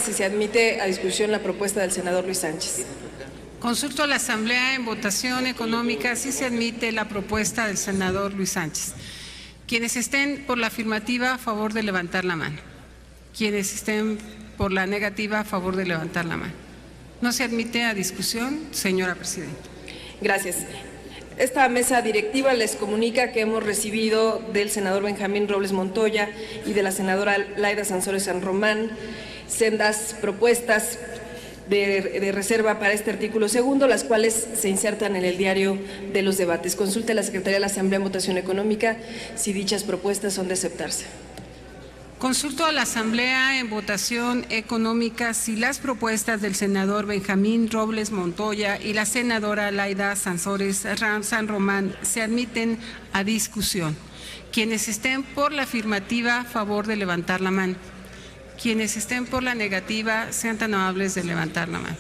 si se admite a discusión la propuesta del senador Luis Sánchez. Consulto a la Asamblea en votación económica si se admite la propuesta del senador Luis Sánchez. Quienes estén por la afirmativa, a favor de levantar la mano. Quienes estén por la negativa, a favor de levantar la mano. No se admite a discusión, señora presidenta. Gracias. Esta mesa directiva les comunica que hemos recibido del senador Benjamín Robles Montoya y de la senadora Laida Sansores San Román sendas propuestas de reserva para este artículo segundo, las cuales se insertan en el diario de los debates. Consulte a la Secretaría de la Asamblea en votación económica si dichas propuestas son de aceptarse. Consulto a la Asamblea en votación económica si las propuestas del senador Benjamín Robles Montoya y la senadora Laida Sansores San Román se admiten a discusión. Quienes estén por la afirmativa, a favor de levantar la mano. Quienes estén por la negativa, sean tan amables de levantar la mano.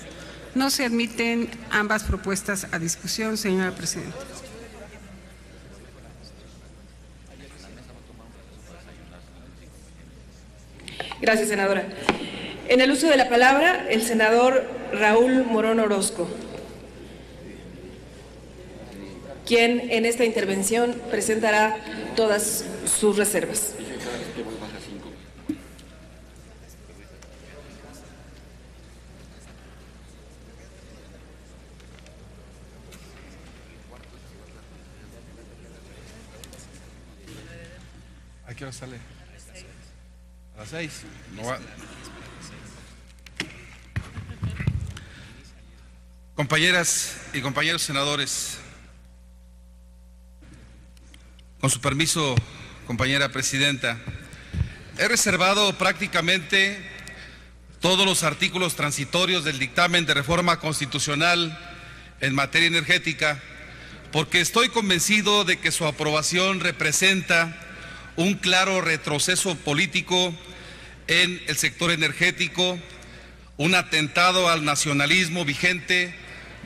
No se admiten ambas propuestas a discusión, señora presidenta. Gracias, senadora. En el uso de la palabra, el senador Raúl Morón Orozco, quien en esta intervención presentará todas sus reservas. ¿A qué hora sale? ¿A las 6? No va. Compañeras y compañeros senadores, con su permiso, compañera presidenta, he reservado prácticamente todos los artículos transitorios del dictamen de reforma constitucional en materia energética, porque estoy convencido de que su aprobación representa un claro retroceso político en el sector energético, un atentado al nacionalismo vigente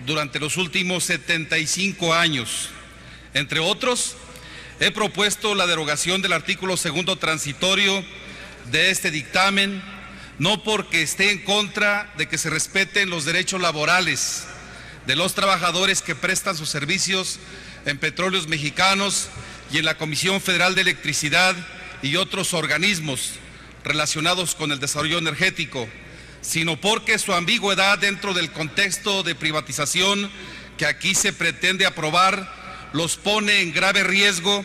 durante los últimos 75 años. Entre otros, he propuesto la derogación del artículo segundo transitorio de este dictamen, no porque esté en contra de que se respeten los derechos laborales de los trabajadores que prestan sus servicios en Petróleos Mexicanos y en la Comisión Federal de Electricidad y otros organismos relacionados con el desarrollo energético, sino porque su ambigüedad dentro del contexto de privatización que aquí se pretende aprobar los pone en grave riesgo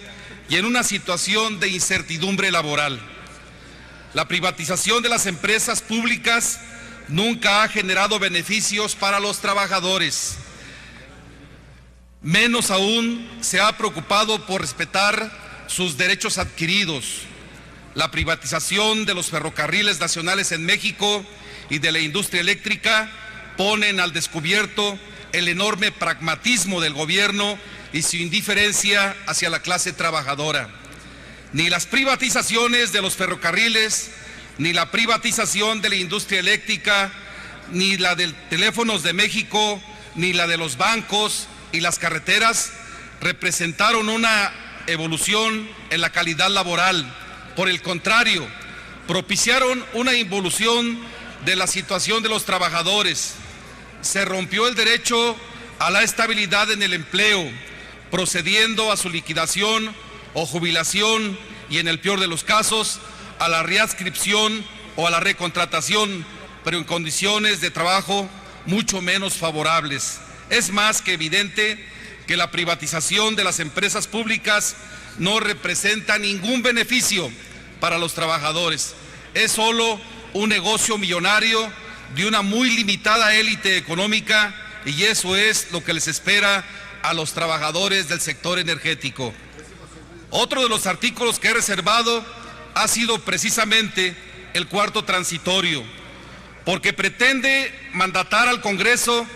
y en una situación de incertidumbre laboral. La privatización de las empresas públicas nunca ha generado beneficios para los trabajadores. Menos aún se ha preocupado por respetar sus derechos adquiridos. La privatización de los ferrocarriles nacionales en México y de la industria eléctrica ponen al descubierto el enorme pragmatismo del gobierno y su indiferencia hacia la clase trabajadora. Ni las privatizaciones de los ferrocarriles, ni la privatización de la industria eléctrica, ni la de Teléfonos de México, ni la de los bancos y las carreteras representaron una evolución en la calidad laboral. Por el contrario, propiciaron una involución de la situación de los trabajadores. Se rompió el derecho a la estabilidad en el empleo, procediendo a su liquidación o jubilación y, en el peor de los casos, a la readscripción o a la recontratación, pero en condiciones de trabajo mucho menos favorables. Es más que evidente que la privatización de las empresas públicas no representa ningún beneficio para los trabajadores. Es solo un negocio millonario de una muy limitada élite económica, y eso es lo que les espera a los trabajadores del sector energético. Otro de los artículos que he reservado ha sido precisamente el cuarto transitorio, porque pretende mandatar al Congreso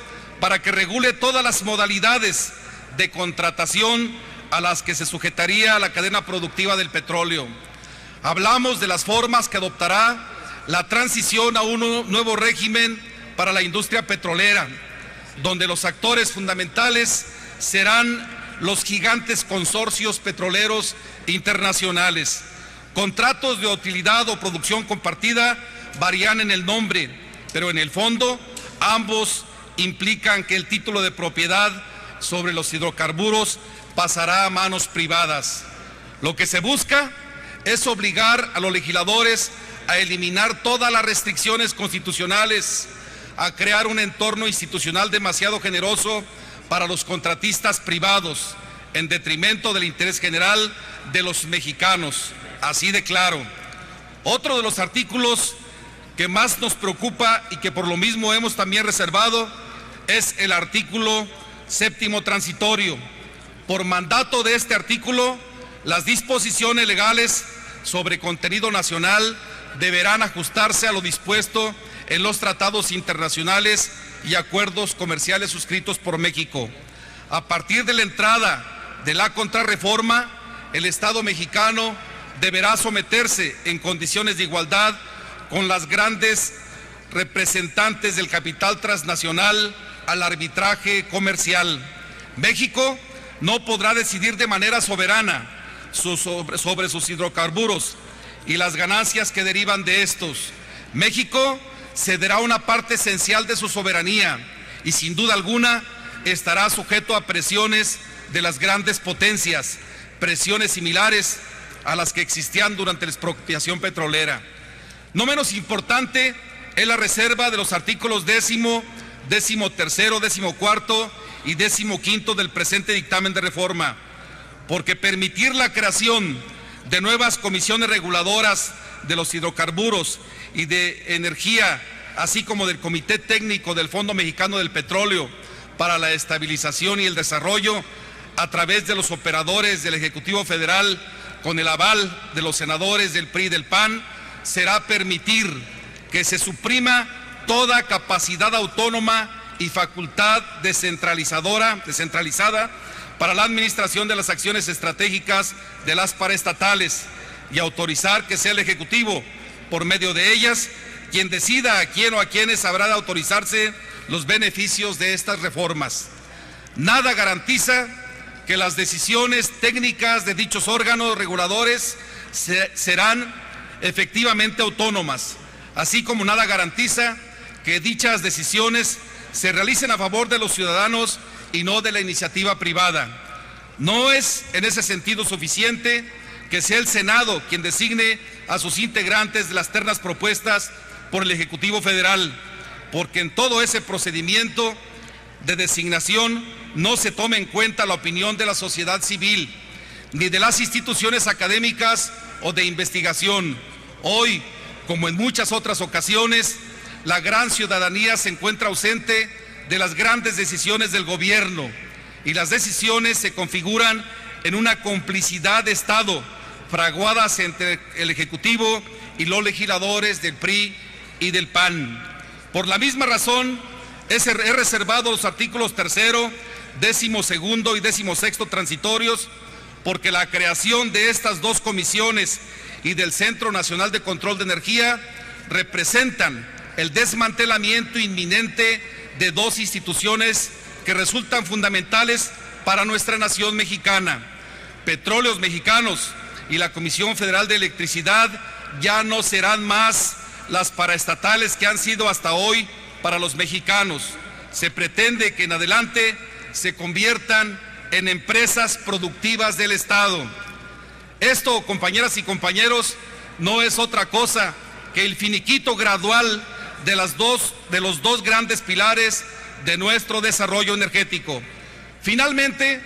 para que regule todas las modalidades de contratación a las que se sujetaría la cadena productiva del petróleo. Hablamos de las formas que adoptará la transición a un nuevo régimen para la industria petrolera, donde los actores fundamentales serán los gigantes consorcios petroleros internacionales. Contratos de utilidad o producción compartida varían en el nombre, pero en el fondo ambos implican que el título de propiedad sobre los hidrocarburos pasará a manos privadas. Lo que se busca es obligar a los legisladores a eliminar todas las restricciones constitucionales, a crear un entorno institucional demasiado generoso para los contratistas privados, en detrimento del interés general de los mexicanos. Así de claro. Otro de los artículos que más nos preocupa y que por lo mismo hemos también reservado es el artículo 7º transitorio. Por mandato de este artículo, las disposiciones legales sobre contenido nacional deberán ajustarse a lo dispuesto en los tratados internacionales y acuerdos comerciales suscritos por México. A partir de la entrada de la contrarreforma, el Estado mexicano deberá someterse en condiciones de igualdad con las grandes representantes del capital transnacional al arbitraje comercial. México no podrá decidir de manera soberana sobre sus hidrocarburos y las ganancias que derivan de estos. México cederá una parte esencial de su soberanía y sin duda alguna estará sujeto a presiones de las grandes potencias, presiones similares a las que existían durante la expropiación petrolera. No menos importante es la reserva de los artículos 10º, 13º, 14º y 15º del presente dictamen de reforma, porque permitir la creación de nuevas comisiones reguladoras de los hidrocarburos y de energía, así como del Comité Técnico del Fondo Mexicano del Petróleo para la Estabilización y el Desarrollo, a través de los operadores del Ejecutivo Federal, con el aval de los senadores del PRI y del PAN, será permitir que se suprima toda capacidad autónoma y facultad descentralizada para la administración de las acciones estratégicas de las paraestatales y autorizar que sea el Ejecutivo, por medio de ellas, quien decida a quién o a quiénes habrá de autorizarse los beneficios de estas reformas. Nada garantiza que las decisiones técnicas de dichos órganos reguladores serán efectivamente autónomas, así como nada garantiza que dichas decisiones se realicen a favor de los ciudadanos y no de la iniciativa privada. No es en ese sentido suficiente que sea el Senado quien designe a sus integrantes de las ternas propuestas por el Ejecutivo Federal, porque en todo ese procedimiento de designación no se toma en cuenta la opinión de la sociedad civil, ni de las instituciones académicas o de investigación. Hoy, como en muchas otras ocasiones, la gran ciudadanía se encuentra ausente de las grandes decisiones del gobierno y las decisiones se configuran en una complicidad de Estado, fraguadas entre el Ejecutivo y los legisladores del PRI y del PAN. Por la misma razón, he reservado los artículos 3º, 12º y 16º transitorios, porque la creación de estas dos comisiones y del Centro Nacional de Control de Energía representan el desmantelamiento inminente de dos instituciones que resultan fundamentales para nuestra nación mexicana. Petróleos Mexicanos y la Comisión Federal de Electricidad ya no serán más las paraestatales que han sido hasta hoy para los mexicanos. Se pretende que en adelante se conviertan en empresas productivas del Estado. Esto, compañeras y compañeros, no es otra cosa que el finiquito gradual de los dos grandes pilares de nuestro desarrollo energético. Finalmente,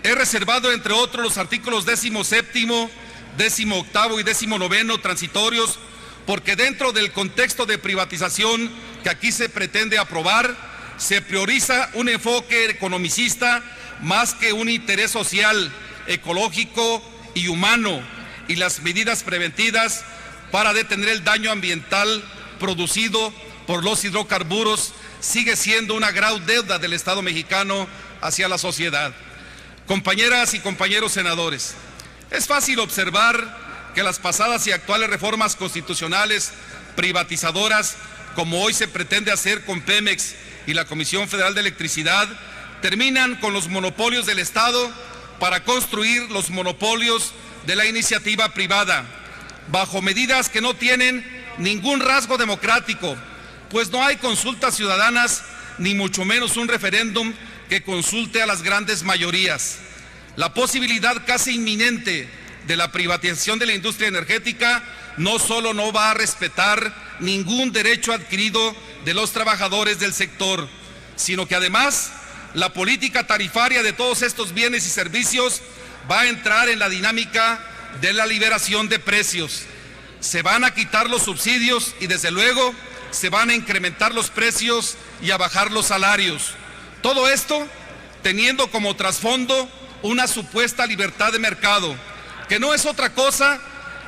he reservado, entre otros, los artículos 17º, 18º y 19º transitorios, porque dentro del contexto de privatización que aquí se pretende aprobar, se prioriza un enfoque economicista más que un interés social, ecológico y humano, y las medidas preventivas para detener el daño ambiental producido por los hidrocarburos sigue siendo una gran deuda del Estado mexicano hacia la sociedad. Compañeras y compañeros senadores, es fácil observar que las pasadas y actuales reformas constitucionales privatizadoras, como hoy se pretende hacer con Pemex y la Comisión Federal de Electricidad, terminan con los monopolios del Estado para construir los monopolios de la iniciativa privada, bajo medidas que no tienen ningún rasgo democrático, pues no hay consultas ciudadanas, ni mucho menos un referéndum que consulte a las grandes mayorías. La posibilidad casi inminente de la privatización de la industria energética no solo no va a respetar ningún derecho adquirido de los trabajadores del sector, sino que además la política tarifaria de todos estos bienes y servicios va a entrar en la dinámica de la liberación de precios. Se van a quitar los subsidios y desde luego se van a incrementar los precios y a bajar los salarios. Todo esto teniendo como trasfondo una supuesta libertad de mercado, que no es otra cosa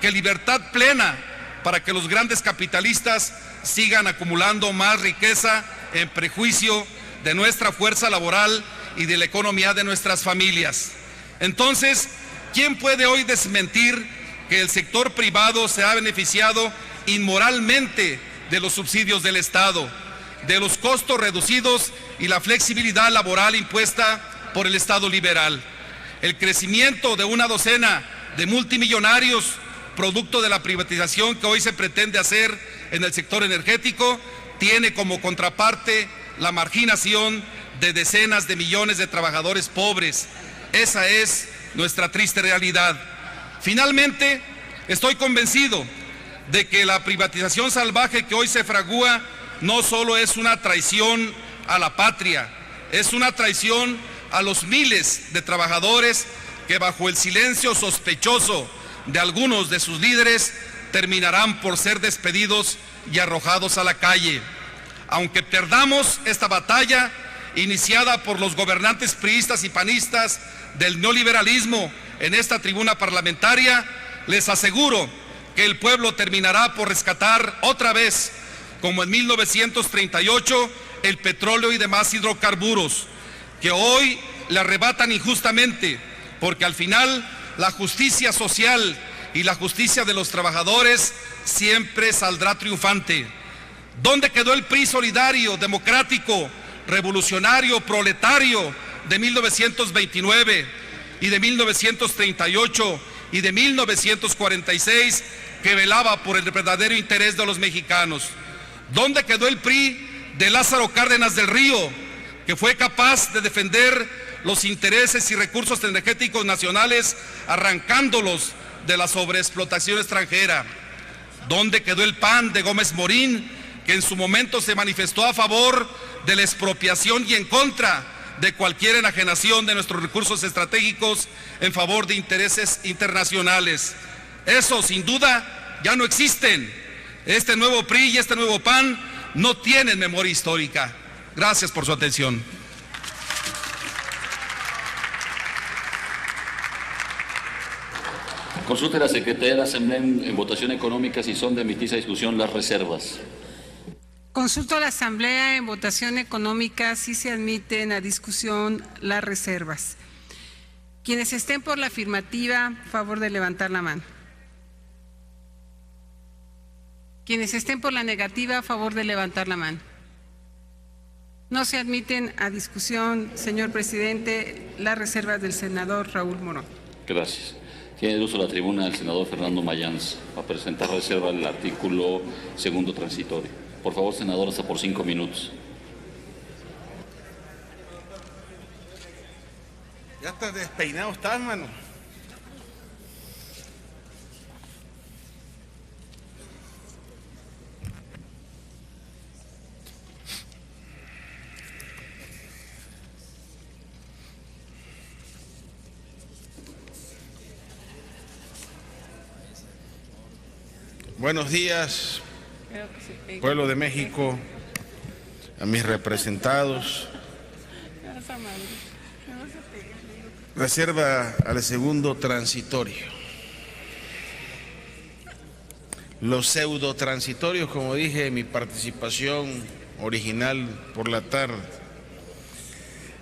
que libertad plena para que los grandes capitalistas sigan acumulando más riqueza en prejuicio de nuestra fuerza laboral y de la economía de nuestras familias. Entonces, ¿quién puede hoy desmentir que el sector privado se ha beneficiado inmoralmente de los subsidios del Estado, de los costos reducidos y la flexibilidad laboral impuesta por el Estado liberal? El crecimiento de una docena de multimillonarios, producto de la privatización que hoy se pretende hacer en el sector energético, tiene como contraparte la marginación de decenas de millones de trabajadores pobres. Esa es nuestra triste realidad. Finalmente, estoy convencido de que la privatización salvaje que hoy se fragúa no solo es una traición a la patria, es una traición a los miles de trabajadores que bajo el silencio sospechoso de algunos de sus líderes terminarán por ser despedidos y arrojados a la calle. Aunque perdamos esta batalla iniciada por los gobernantes priistas y panistas del neoliberalismo en esta tribuna parlamentaria, les aseguro que el pueblo terminará por rescatar otra vez, como en 1938, el petróleo y demás hidrocarburos, que hoy le arrebatan injustamente, porque al final la justicia social y la justicia de los trabajadores siempre saldrá triunfante. ¿Dónde quedó el PRI solidario, democrático, revolucionario, proletario de 1929 y de 1938 y de 1946 que velaba por el verdadero interés de los mexicanos? ¿Dónde quedó el PRI de Lázaro Cárdenas del Río, que fue capaz de defender los intereses y recursos energéticos nacionales arrancándolos de la sobreexplotación extranjera? ¿Dónde quedó el PAN de Gómez Morín, que en su momento se manifestó a favor de la expropiación y en contra de cualquier enajenación de nuestros recursos estratégicos en favor de intereses internacionales? Eso, sin duda, ya no existen. Este nuevo PRI y este nuevo PAN no tienen memoria histórica. Gracias por su atención. Consulte a la Secretaría de la Asamblea en votación económica si son de emitirse a discusión las reservas. Consulto a la Asamblea en votación económica si se admiten a discusión las reservas. Quienes estén por la afirmativa, favor de levantar la mano. Quienes estén por la negativa, favor de levantar la mano. No se admiten a discusión, señor presidente, las reservas del senador Raúl Morón. Gracias. Tiene el uso de la tribuna el senador Fernando Mayans a presentar reserva al artículo segundo transitorio. Por favor, senador, hasta por 5 minutos. Ya está despeinado, está, hermano. Buenos días, pueblo de México, a mis representados. Reserva al segundo transitorio. Los pseudo transitorios, como dije en mi participación original por la tarde.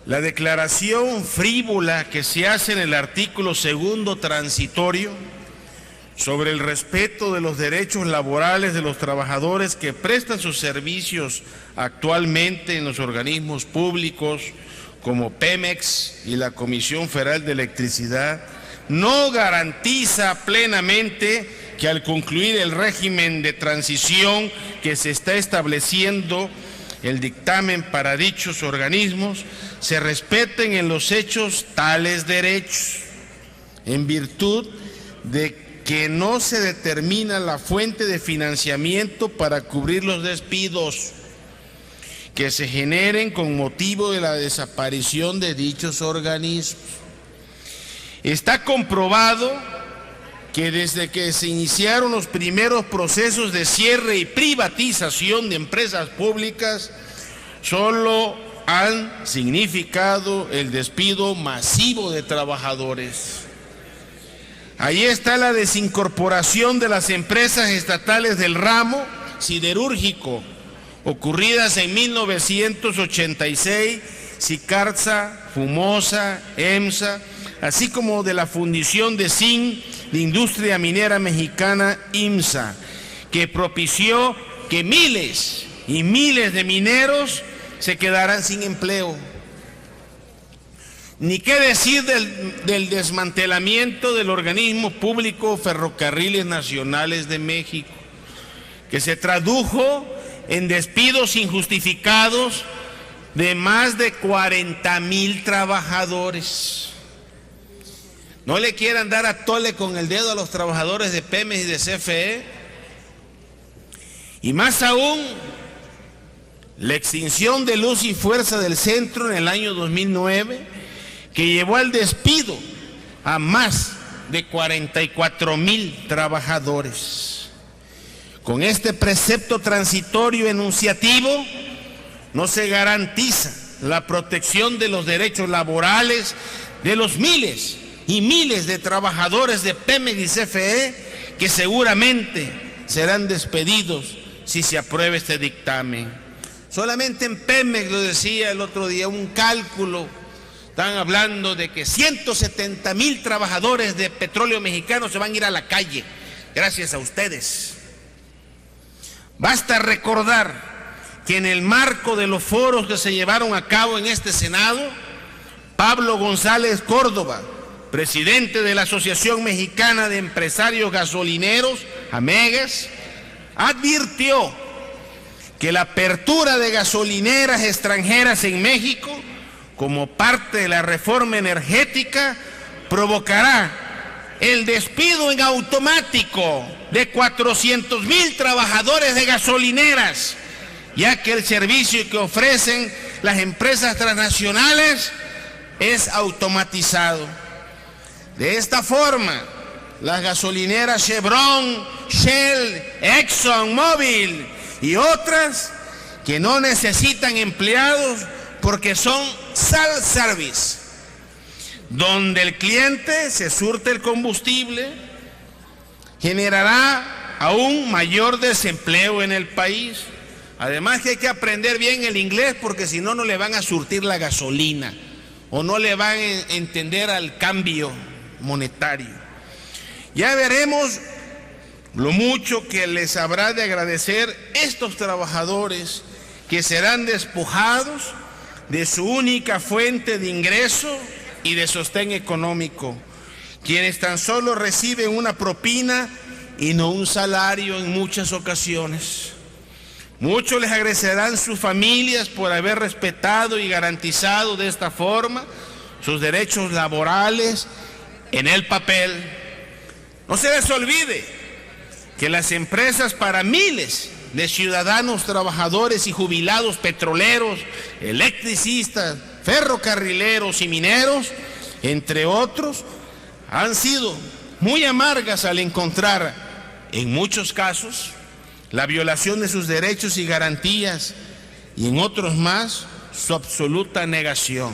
La declaración frívola que se hace en el artículo segundo transitorio sobre el respeto de los derechos laborales de los trabajadores que prestan sus servicios actualmente en los organismos públicos como Pemex y la Comisión Federal de Electricidad, no garantiza plenamente que al concluir el régimen de transición que se está estableciendo el dictamen para dichos organismos, se respeten en los hechos tales derechos, en virtud de que no se determina la fuente de financiamiento para cubrir los despidos que se generen con motivo de la desaparición de dichos organismos. Está comprobado que desde que se iniciaron los primeros procesos de cierre y privatización de empresas públicas, solo han significado el despido masivo de trabajadores. Ahí está la desincorporación de las empresas estatales del ramo siderúrgico, ocurridas en 1986, Sicarza, Fumosa, EMSA, así como de la fundición de zinc de Industria Minera Mexicana, IMSA, que propició que miles y miles de mineros se quedaran sin empleo. Ni qué decir del desmantelamiento del organismo público Ferrocarriles Nacionales de México, que se tradujo en despidos injustificados de más de 40,000 trabajadores. No le quieran dar a tole con el dedo a los trabajadores de Pemex y de CFE. Y más aún, la extinción de Luz y Fuerza del Centro en el año 2009, que llevó al despido a más de 44,000 trabajadores. Con este precepto transitorio enunciativo no se garantiza la protección de los derechos laborales de los miles y miles de trabajadores de Pemex y CFE que seguramente serán despedidos si se aprueba este dictamen. Solamente en Pemex, lo decía el otro día, un cálculo, están hablando de que 170,000 trabajadores de Petróleo Mexicano se van a ir a la calle, gracias a ustedes. Basta recordar que en el marco de los foros que se llevaron a cabo en este Senado, Pablo González Córdoba, presidente de la Asociación Mexicana de Empresarios Gasolineros, AMEGAS, advirtió que la apertura de gasolineras extranjeras en México, como parte de la reforma energética, provocará el despido en automático de 400,000 trabajadores de gasolineras, ya que el servicio que ofrecen las empresas transnacionales es automatizado. De esta forma, las gasolineras Chevron, Shell, ExxonMobil y otras que no necesitan empleados porque son self-service, donde el cliente se surte el combustible, generará aún mayor desempleo en el país. Además que hay que aprender bien el inglés porque si no, no le van a surtir la gasolina o no le van a entender al cambio monetario. Ya veremos lo mucho que les habrá de agradecer estos trabajadores que serán despojados de su única fuente de ingreso y de sostén económico, quienes tan solo reciben una propina y no un salario en muchas ocasiones. Muchos les agradecerán sus familias por haber respetado y garantizado de esta forma sus derechos laborales en el papel. No se les olvide que las empresas para miles de ciudadanos, trabajadores y jubilados petroleros, electricistas, ferrocarrileros y mineros, entre otros, han sido muy amargas al encontrar, en muchos casos, la violación de sus derechos y garantías, y en otros más, su absoluta negación.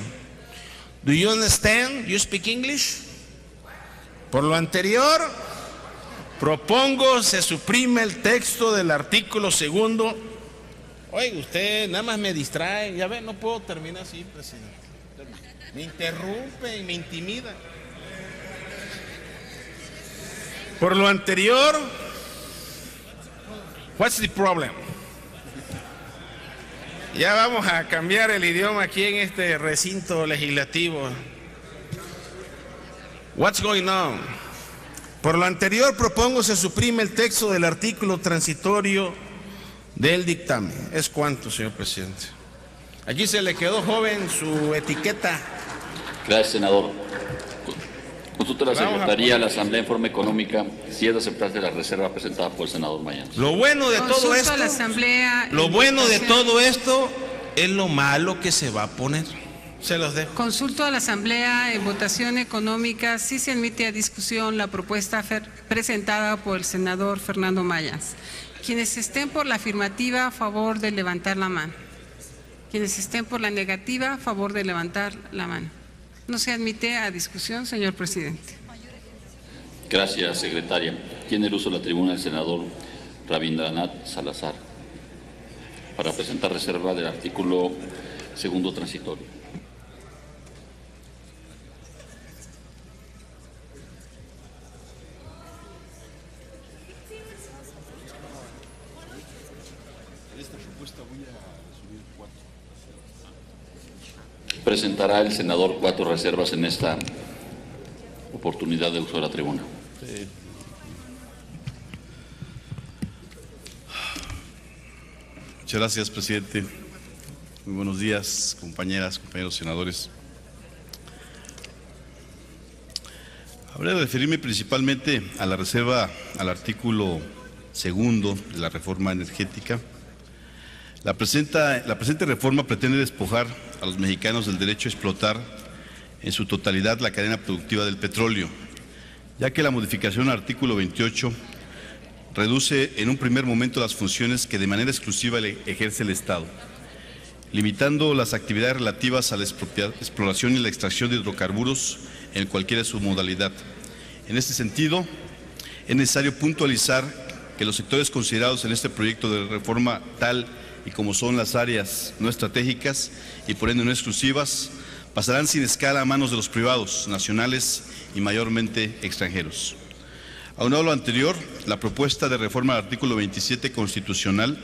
Do you understand? You speak English? Por lo anterior, propongo se suprime el texto del artículo 2. Oiga, usted nada más me distrae, ya ve, no puedo terminar así, presidente. Me interrumpe y me intimida. Por lo anterior, what's the problem? Ya vamos a cambiar el idioma aquí en este recinto legislativo. What's going on? Por lo anterior, propongo se suprime el texto del artículo transitorio del dictamen. ¿Es cuánto, señor presidente? Aquí se le quedó joven su etiqueta. Gracias, senador. Consulta a la Secretaría, la Asamblea en forma económica, si es de aceptarse la reserva presentada por el senador Mayans. Lo bueno de todo esto, a la Asamblea lo bueno de todo esto es lo malo que se va a poner. Se los dejo. Consulto a la Asamblea en votación económica si se admite a discusión la propuesta presentada por el senador Fernando Mayans. Quienes estén por la afirmativa, a favor de levantar la mano. Quienes estén por la negativa, a favor de levantar la mano. No se admite a discusión, señor presidente. Gracias, secretaria. Tiene el uso de la tribuna el senador Rabindranath Salazar para presentar reserva del artículo segundo transitorio. Presentará el senador 4 reservas en esta oportunidad de uso de la tribuna. Muchas gracias, presidente. Muy buenos días, compañeras, compañeros senadores. Habré de referirme principalmente a la reserva al artículo segundo de la reforma energética. La presente reforma pretende despojar a los mexicanos del derecho a explotar en su totalidad la cadena productiva del petróleo, ya que la modificación al artículo 28 reduce en un primer momento las funciones que de manera exclusiva ejerce el Estado, limitando las actividades relativas a la exploración y la extracción de hidrocarburos en cualquiera de su modalidad. En este sentido, es necesario puntualizar que los sectores considerados en este proyecto de reforma, tal y como son las áreas no estratégicas y por ende no exclusivas, pasarán sin escala a manos de los privados, nacionales y mayormente extranjeros. Aunado a lo anterior, la propuesta de reforma al artículo 27 constitucional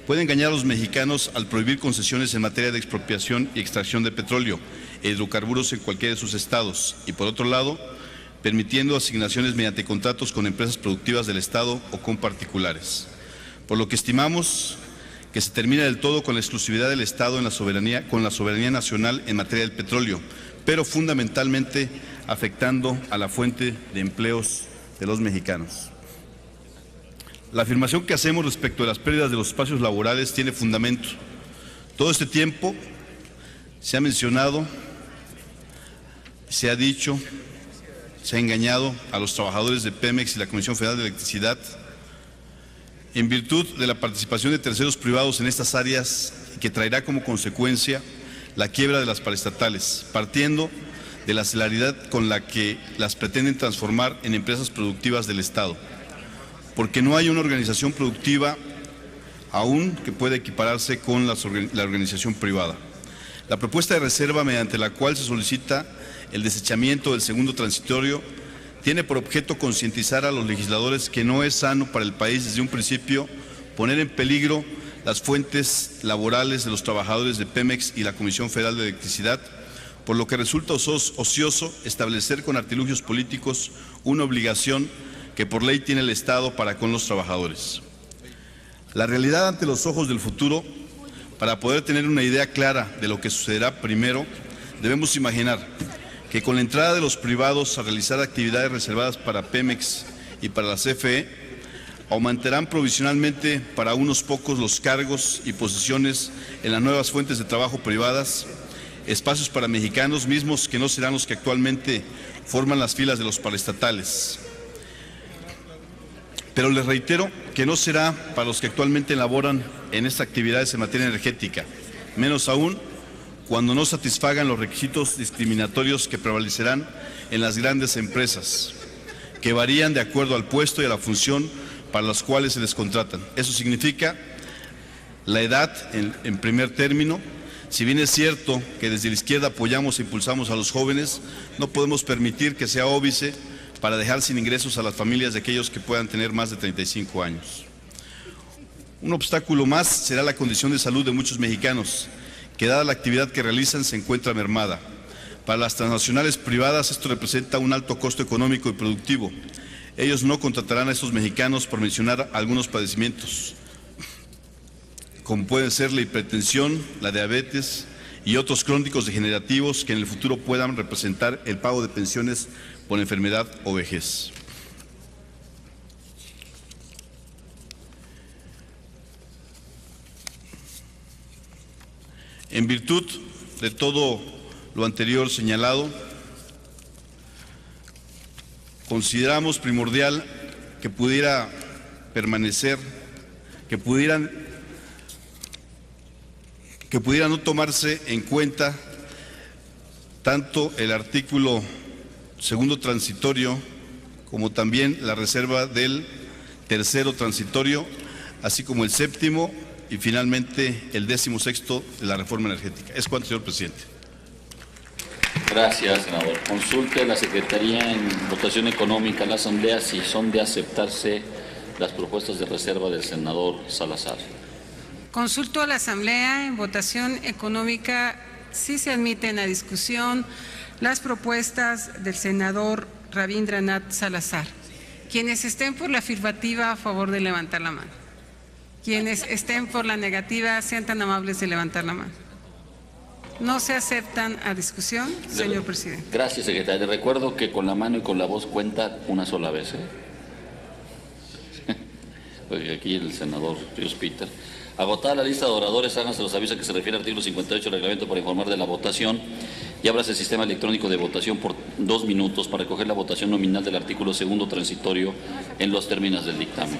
puede engañar a los mexicanos al prohibir concesiones en materia de expropiación y extracción de petróleo e hidrocarburos en cualquiera de sus estados y, por otro lado, permitiendo asignaciones mediante contratos con empresas productivas del Estado o con particulares. Por lo que estimamos que se termina del todo con la exclusividad del Estado en la soberanía, con la soberanía nacional en materia del petróleo, pero fundamentalmente afectando a la fuente de empleos de los mexicanos. La afirmación que hacemos respecto de las pérdidas de los espacios laborales tiene fundamento. Todo este tiempo se ha mencionado, se ha dicho, se ha engañado a los trabajadores de Pemex y la Comisión Federal de Electricidad en virtud de la participación de terceros privados en estas áreas, que traerá como consecuencia la quiebra de las paraestatales, partiendo de la celeridad con la que las pretenden transformar en empresas productivas del Estado, porque no hay una organización productiva aún que pueda equipararse con la organización privada. La propuesta de reserva mediante la cual se solicita el desechamiento del segundo transitorio tiene por objeto concientizar a los legisladores que no es sano para el país desde un principio poner en peligro las fuentes laborales de los trabajadores de Pemex y la Comisión Federal de Electricidad, por lo que resulta ocioso establecer con artilugios políticos una obligación que por ley tiene el Estado para con los trabajadores. La realidad ante los ojos del futuro, para poder tener una idea clara de lo que sucederá primero, debemos imaginar que con la entrada de los privados a realizar actividades reservadas para Pemex y para la CFE, aumentarán provisionalmente para unos pocos los cargos y posiciones en las nuevas fuentes de trabajo privadas, espacios para mexicanos mismos que no serán los que actualmente forman las filas de los paraestatales. Pero les reitero que no será para los que actualmente laboran en estas actividades en materia energética, menos aún cuando no satisfagan los requisitos discriminatorios que prevalecerán en las grandes empresas, que varían de acuerdo al puesto y a la función para las cuales se les contratan. Eso significa la edad en primer término. Si bien es cierto que desde la izquierda apoyamos e impulsamos a los jóvenes, no podemos permitir que sea óbice para dejar sin ingresos a las familias de aquellos que puedan tener más de 35 años. Un obstáculo más será la condición de salud de muchos mexicanos, que dada la actividad que realizan se encuentra mermada. Para las transnacionales privadas esto representa un alto costo económico y productivo. Ellos no contratarán a estos mexicanos por mencionar algunos padecimientos. como pueden ser la hipertensión, la diabetes y otros crónicos degenerativos que en el futuro puedan representar el pago de pensiones por enfermedad o vejez. En virtud de todo lo anterior señalado, consideramos primordial que pudiera permanecer, que pudiera no tomarse en cuenta tanto el artículo segundo transitorio como también la reserva del tercero transitorio, así como el séptimo y finalmente el 16º de la reforma energética. Es cuanto, señor presidente. Gracias, senador. Consulte la Secretaría en votación económica, la Asamblea, si son de aceptarse las propuestas de reserva del senador Salazar. Consulto a la Asamblea en votación económica si se admiten a discusión las propuestas del senador Rabindranath Salazar. Quienes estén por la afirmativa, a favor de levantar la mano. Quienes estén por la negativa, sean tan amables de levantar la mano. No se aceptan a discusión, señor presidente. Gracias, secretaria. Le recuerdo que con la mano y con la voz cuenta una sola vez. Porque aquí el senador Ríos Peter. Agotada la lista de oradores, háganse los avisos que se refiere al artículo 58 del reglamento para informar de la votación y ábrase el sistema electrónico de votación por 2 minutos para recoger la votación nominal del artículo segundo transitorio en los términos del dictamen.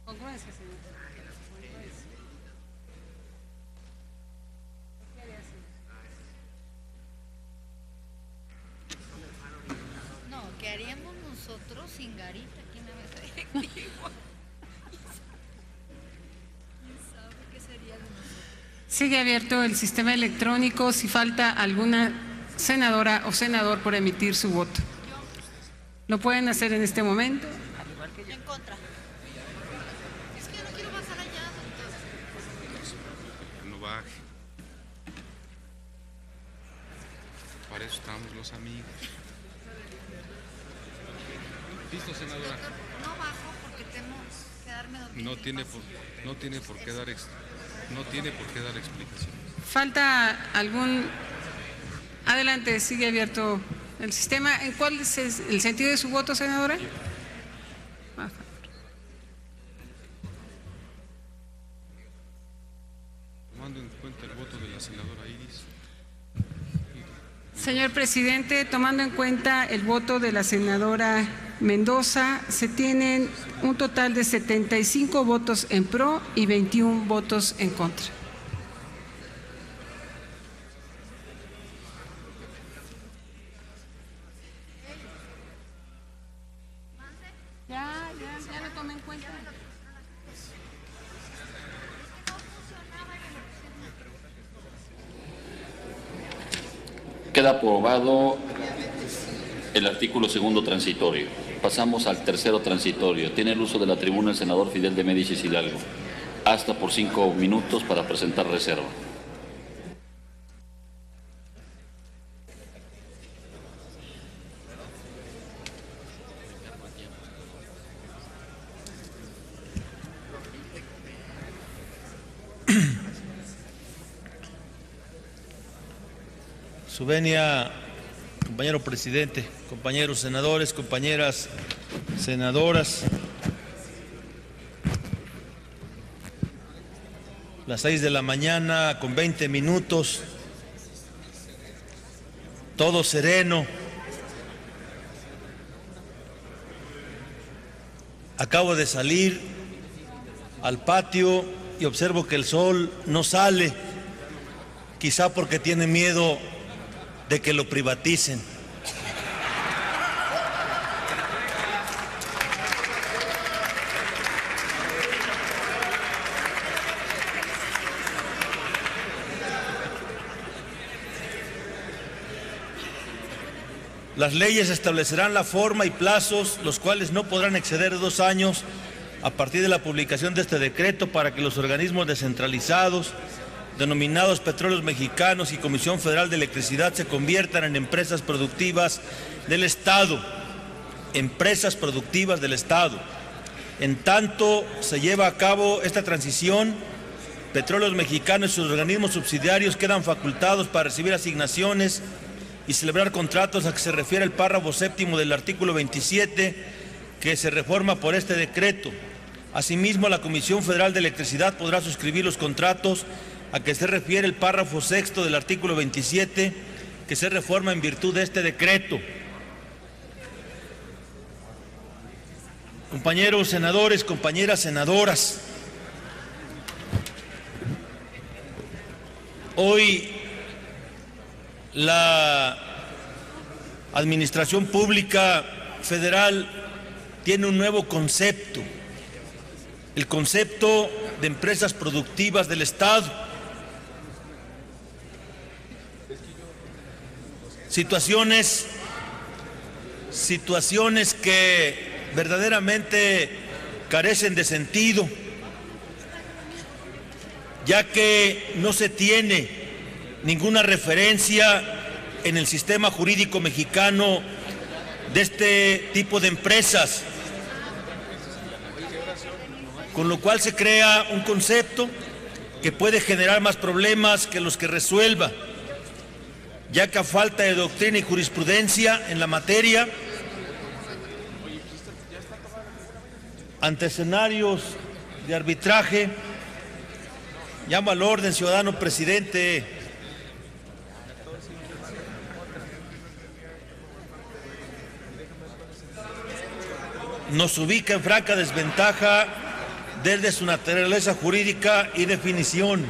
Congruencia, señor. Congruencia. ¿Qué haría así? No, ¿qué haríamos nosotros sin Garita aquí en la mesa directiva? ¿Quién sabe qué sería de nosotros? Sigue abierto el sistema electrónico si falta alguna senadora o senador por emitir su voto. Lo pueden hacer en este momento. En contra. Es que yo no quiero bajar allá, entonces. No baje. Para eso estamos los amigos. ¿Listo, senadora? No bajo porque temo quedarme dormida. No tiene por qué dar explicaciones. ¿Falta algún...? Adelante, sigue abierto el sistema. ¿En cuál es el sentido de su voto, senadora? Tomando en cuenta el voto de la senadora Iris. Señor presidente, tomando en cuenta el voto de la senadora Mendoza, se tienen un total de 75 votos en pro y 21 votos en contra. Ya lo tomé en cuenta. Queda aprobado el artículo segundo transitorio. Pasamos al tercero transitorio. Tiene el uso de la tribuna el senador Fidel de Médicis Hidalgo. Hasta por 5 minutos para presentar reserva. Su venia, compañero presidente, compañeros senadores, compañeras senadoras. Las 6 de la mañana con 20 minutos, todo sereno. Acabo de salir al patio y observo que el sol no sale, quizá porque tiene miedo de que lo privaticen. Las leyes establecerán la forma y plazos, los cuales no podrán exceder de 2 años a partir de la publicación de este decreto, para que los organismos descentralizados, denominados Petróleos Mexicanos y Comisión Federal de Electricidad, se conviertan en empresas productivas del Estado. Empresas productivas del Estado. En tanto se lleva a cabo esta transición, Petróleos Mexicanos y sus organismos subsidiarios quedan facultados para recibir asignaciones y celebrar contratos a que se refiere el párrafo 7º del artículo 27, que se reforma por este decreto. Asimismo, la Comisión Federal de Electricidad podrá suscribir los contratos a que se refiere el párrafo 6º del artículo 27, que se reforma en virtud de este decreto. Compañeros senadores, compañeras senadoras, hoy la Administración Pública Federal tiene un nuevo concepto, el concepto de empresas productivas del Estado. Situaciones que verdaderamente carecen de sentido, ya que no se tiene ninguna referencia en el sistema jurídico mexicano de este tipo de empresas, con lo cual se crea un concepto que puede generar más problemas que los que resuelva, ya que a falta de doctrina y jurisprudencia en la materia, ante escenarios de arbitraje, llamo al orden, ciudadano presidente, nos ubica en franca desventaja desde su naturaleza jurídica y definición.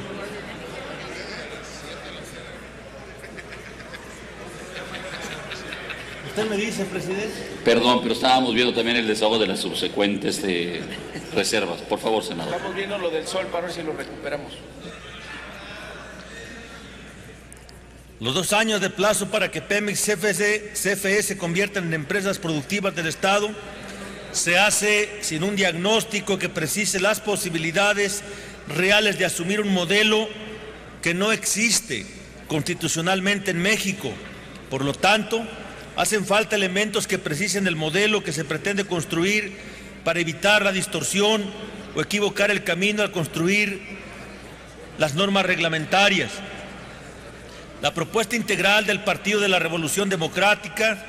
¿Usted me dice, presidente? Perdón, pero estábamos viendo también el desahogo de las subsecuentes reservas. Por favor, senador. Estamos viendo lo del sol para ver si lo recuperamos. Los 2 años de plazo para que Pemex y CFE se conviertan en empresas productivas del Estado se hace sin un diagnóstico que precise las posibilidades reales de asumir un modelo que no existe constitucionalmente en México. Por lo tanto, hacen falta elementos que precisen el modelo que se pretende construir para evitar la distorsión o equivocar el camino al construir las normas reglamentarias. La propuesta integral del Partido de la Revolución Democrática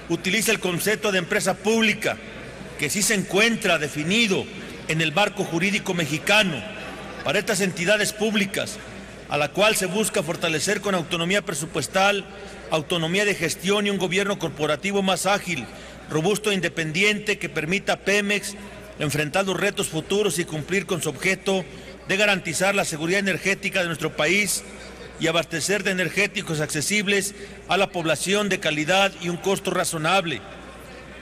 utiliza el concepto de empresa pública, que sí se encuentra definido en el marco jurídico mexicano para estas entidades públicas, a la cual se busca fortalecer con autonomía presupuestal, autonomía de gestión y un gobierno corporativo más ágil robusto e independiente que permita a Pemex enfrentar los retos futuros y cumplir con su objeto de garantizar la seguridad energética de nuestro país y abastecer de energéticos accesibles a la población de calidad y un costo razonable.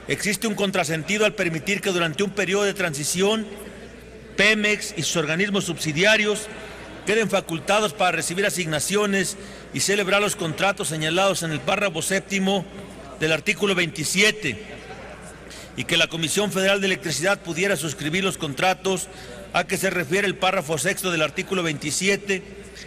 Existe un contrasentido al permitir que durante un periodo de transición Pemex y sus organismos subsidiarios queden facultados para recibir asignaciones y celebrar los contratos señalados en el párrafo séptimo del artículo 27 y que la Comisión Federal de Electricidad pudiera suscribir los contratos a que se refiere el párrafo sexto del artículo 27,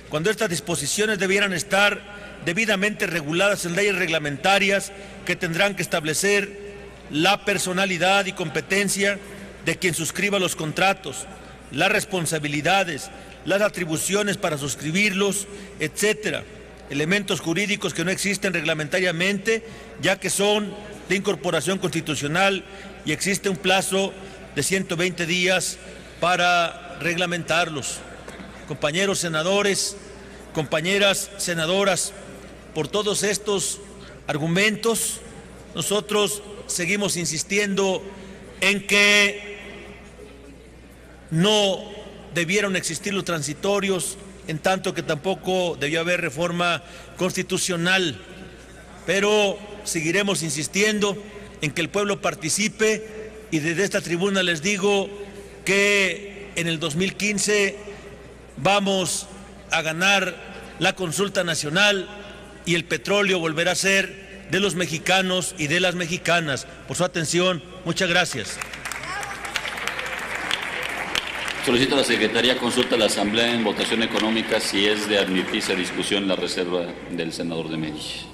cuando estas disposiciones debieran estar debidamente reguladas en leyes reglamentarias que tendrán que establecer la personalidad y competencia de quien suscriba los contratos, las responsabilidades, las atribuciones para suscribirlos, etcétera. Elementos jurídicos que no existen reglamentariamente, ya que son de incorporación constitucional y existe un plazo de 120 días para reglamentarlos. Compañeros senadores, compañeras senadoras, por todos estos argumentos, nosotros seguimos insistiendo en que no debieron existir los transitorios, en tanto que tampoco debió haber reforma constitucional, pero seguiremos insistiendo en que el pueblo participe y desde esta tribuna les digo que en el 2015 vamos a ganar la consulta nacional y el petróleo volverá a ser de los mexicanos y de las mexicanas. Por su atención, muchas gracias. Solicito a la Secretaría consulta a la Asamblea en votación económica si es de admitirse a discusión la reserva del senador de México.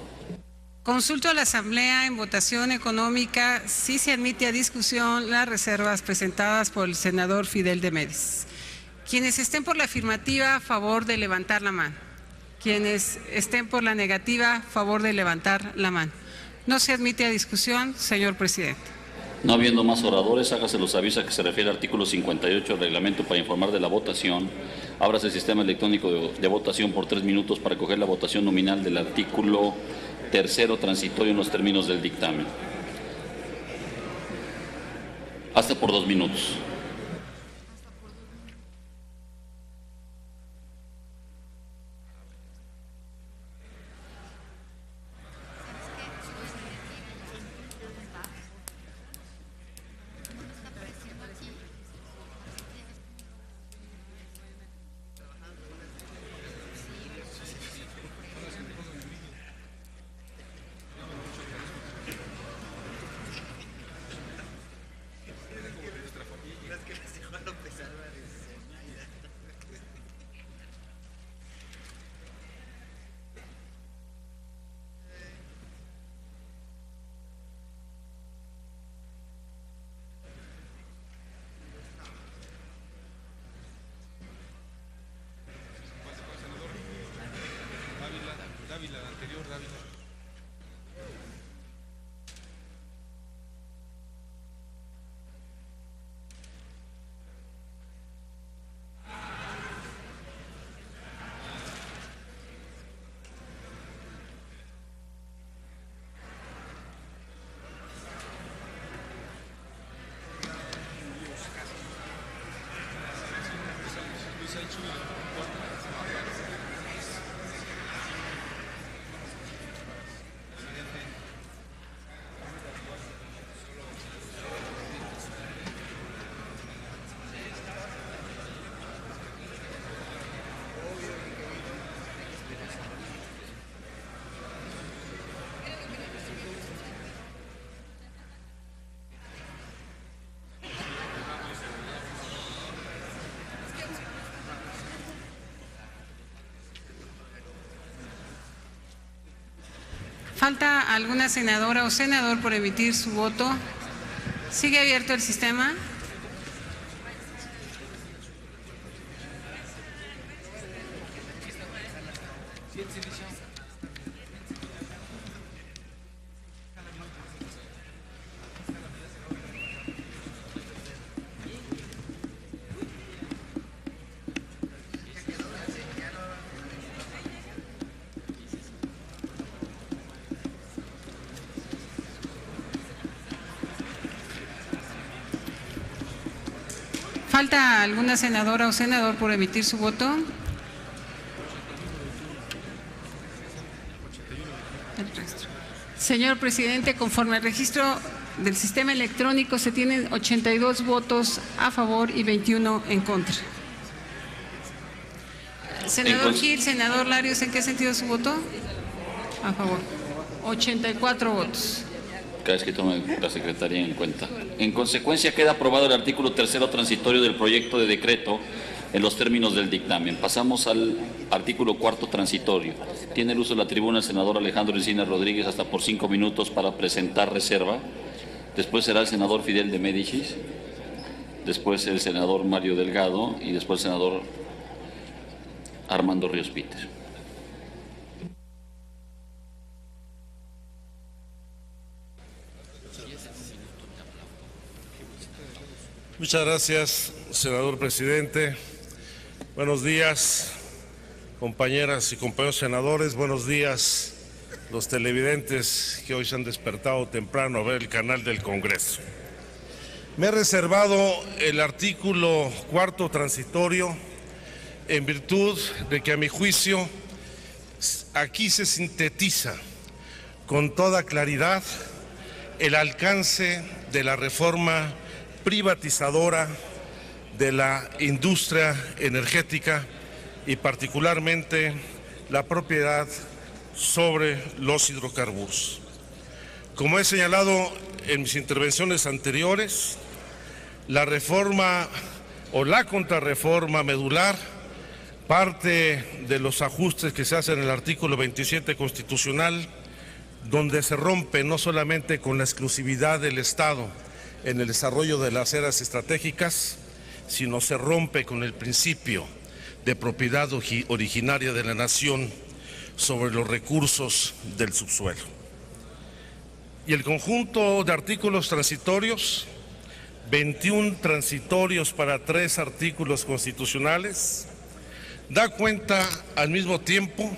Consulto a la Asamblea en votación económica si se admite a discusión las reservas presentadas por el senador Fidel de Médiez. Quienes estén por la afirmativa, a favor de levantar la mano. Quienes estén por la negativa, a favor de levantar la mano. No se admite a discusión, señor presidente. No habiendo más oradores, hágase los avisos a que se refiere al artículo 58 del reglamento para informar de la votación. Ábrase el sistema electrónico de votación por 3 minutos para coger la votación nominal del artículo tercero transitorio en los términos del dictamen. Hasta por 2 minutos. ¿Falta alguna senadora o senador por emitir su voto? ¿Sigue abierto el sistema? ¿Falta alguna senadora o senador por emitir su voto? Señor presidente, conforme al registro del sistema electrónico se tienen 82 votos a favor y 21 en contra. Senador Gil, senador Larios, ¿en qué sentido su voto? A favor. 84 votos. Cada vez que tome la secretaría en cuenta. En consecuencia, queda aprobado el artículo 3º transitorio del proyecto de decreto en los términos del dictamen. Pasamos al artículo 4º transitorio. Tiene el uso de la tribuna el senador Alejandro Encinas Rodríguez hasta por 5 minutos para presentar reserva. Después será el senador Fidel de Médicis, después el senador Mario Delgado y después el senador Armando Ríos Peter. Muchas gracias, senador presidente. Buenos días, compañeras y compañeros senadores. Buenos días, los televidentes que hoy se han despertado temprano a ver el canal del Congreso. Me he reservado el artículo 4º transitorio en virtud de que, a mi juicio, aquí se sintetiza con toda claridad el alcance de la reforma privatizadora de la industria energética y particularmente la propiedad sobre los hidrocarburos. Como he señalado en mis intervenciones anteriores, la reforma o la contrarreforma medular parte de los ajustes que se hacen en el artículo 27 constitucional, donde se rompe no solamente con la exclusividad del Estado en el desarrollo de las áreas estratégicas, sino se rompe con el principio de propiedad originaria de la nación sobre los recursos del subsuelo. Y el conjunto de artículos transitorios, 21 transitorios para 3 artículos constitucionales, da cuenta al mismo tiempo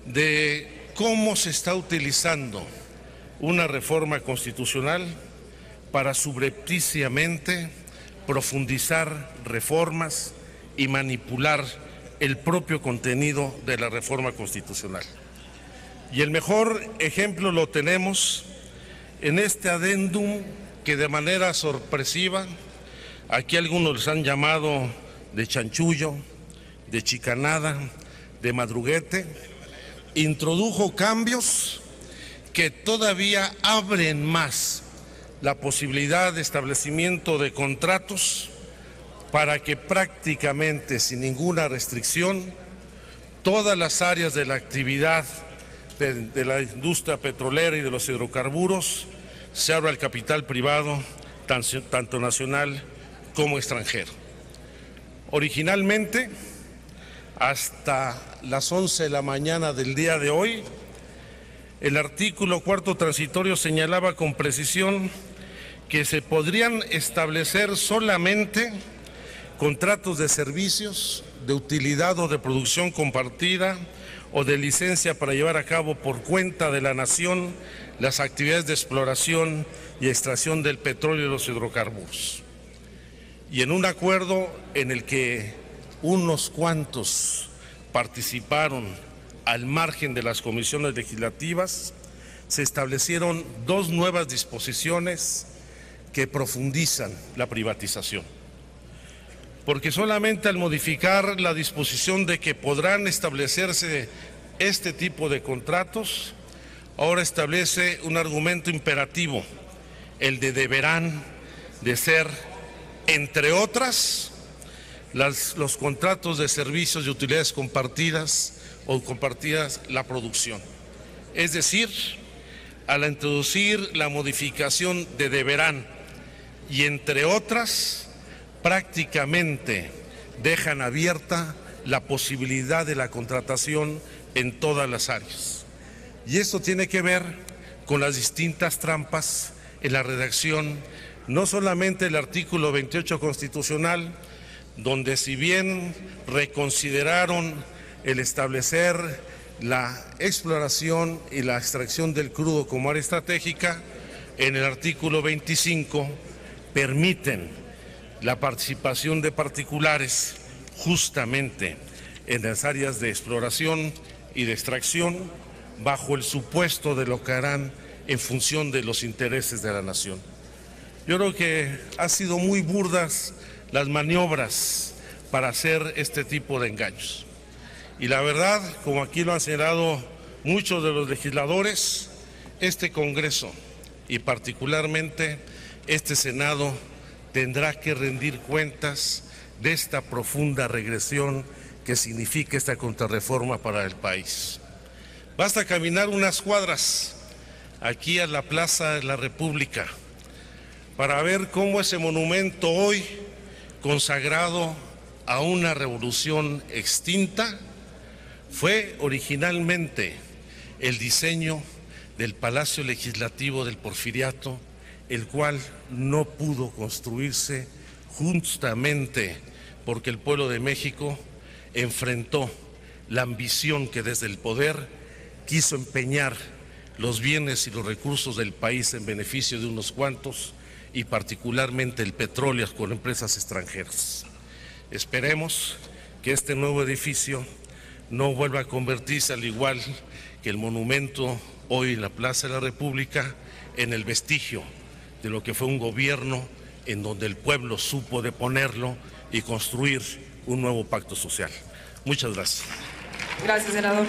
de cómo se está utilizando una reforma constitucional para subrepticiamente profundizar reformas y manipular el propio contenido de la reforma constitucional. Y el mejor ejemplo lo tenemos en este adendum que de manera sorpresiva, aquí algunos les han llamado de chanchullo, de chicanada, de madruguete, introdujo cambios que todavía abren más la posibilidad de establecimiento de contratos para que prácticamente sin ninguna restricción todas las áreas de la actividad de la industria petrolera y de los hidrocarburos se abra al capital privado, tanto nacional como extranjero. Originalmente, hasta las 11 de la mañana del día de hoy, el artículo 4º transitorio señalaba con precisión que se podrían establecer solamente contratos de servicios, de utilidad o de producción compartida o de licencia para llevar a cabo por cuenta de la nación las actividades de exploración y extracción del petróleo y los hidrocarburos. Y en un acuerdo en el que unos cuantos participaron al margen de las comisiones legislativas, se establecieron 2 nuevas disposiciones que profundizan la privatización. Porque solamente al modificar la disposición de que podrán establecerse este tipo de contratos, ahora establece un argumento imperativo, el de deberán de ser, entre otras, los contratos de servicios y utilidades compartidas o compartidas la producción. Es decir, al introducir la modificación de deberán y entre otras, prácticamente dejan abierta la posibilidad de la contratación en todas las áreas. Y esto tiene que ver con las distintas trampas en la redacción, no solamente el artículo 28 constitucional, donde si bien reconsideraron el establecer la exploración y la extracción del crudo como área estratégica, en el artículo 25 permiten la participación de particulares justamente en las áreas de exploración y de extracción bajo el supuesto de lo que harán en función de los intereses de la nación. Yo creo que han sido muy burdas las maniobras para hacer este tipo de engaños. Y la verdad, como aquí lo han señalado muchos de los legisladores, este Congreso y particularmente este Senado tendrá que rendir cuentas de esta profunda regresión que significa esta contrarreforma para el país. Basta caminar unas cuadras aquí a la Plaza de la República para ver cómo ese monumento hoy, consagrado a una revolución extinta, fue originalmente el diseño del Palacio Legislativo del Porfiriato, el cual no pudo construirse justamente porque el pueblo de México enfrentó la ambición que desde el poder quiso empeñar los bienes y los recursos del país en beneficio de unos cuantos y particularmente el petróleo con empresas extranjeras. Esperemos que este nuevo edificio no vuelva a convertirse, al igual que el monumento hoy en la Plaza de la República, en el vestigio de lo que fue un gobierno en donde el pueblo supo deponerlo y construir un nuevo pacto social. Muchas gracias. Gracias, senador.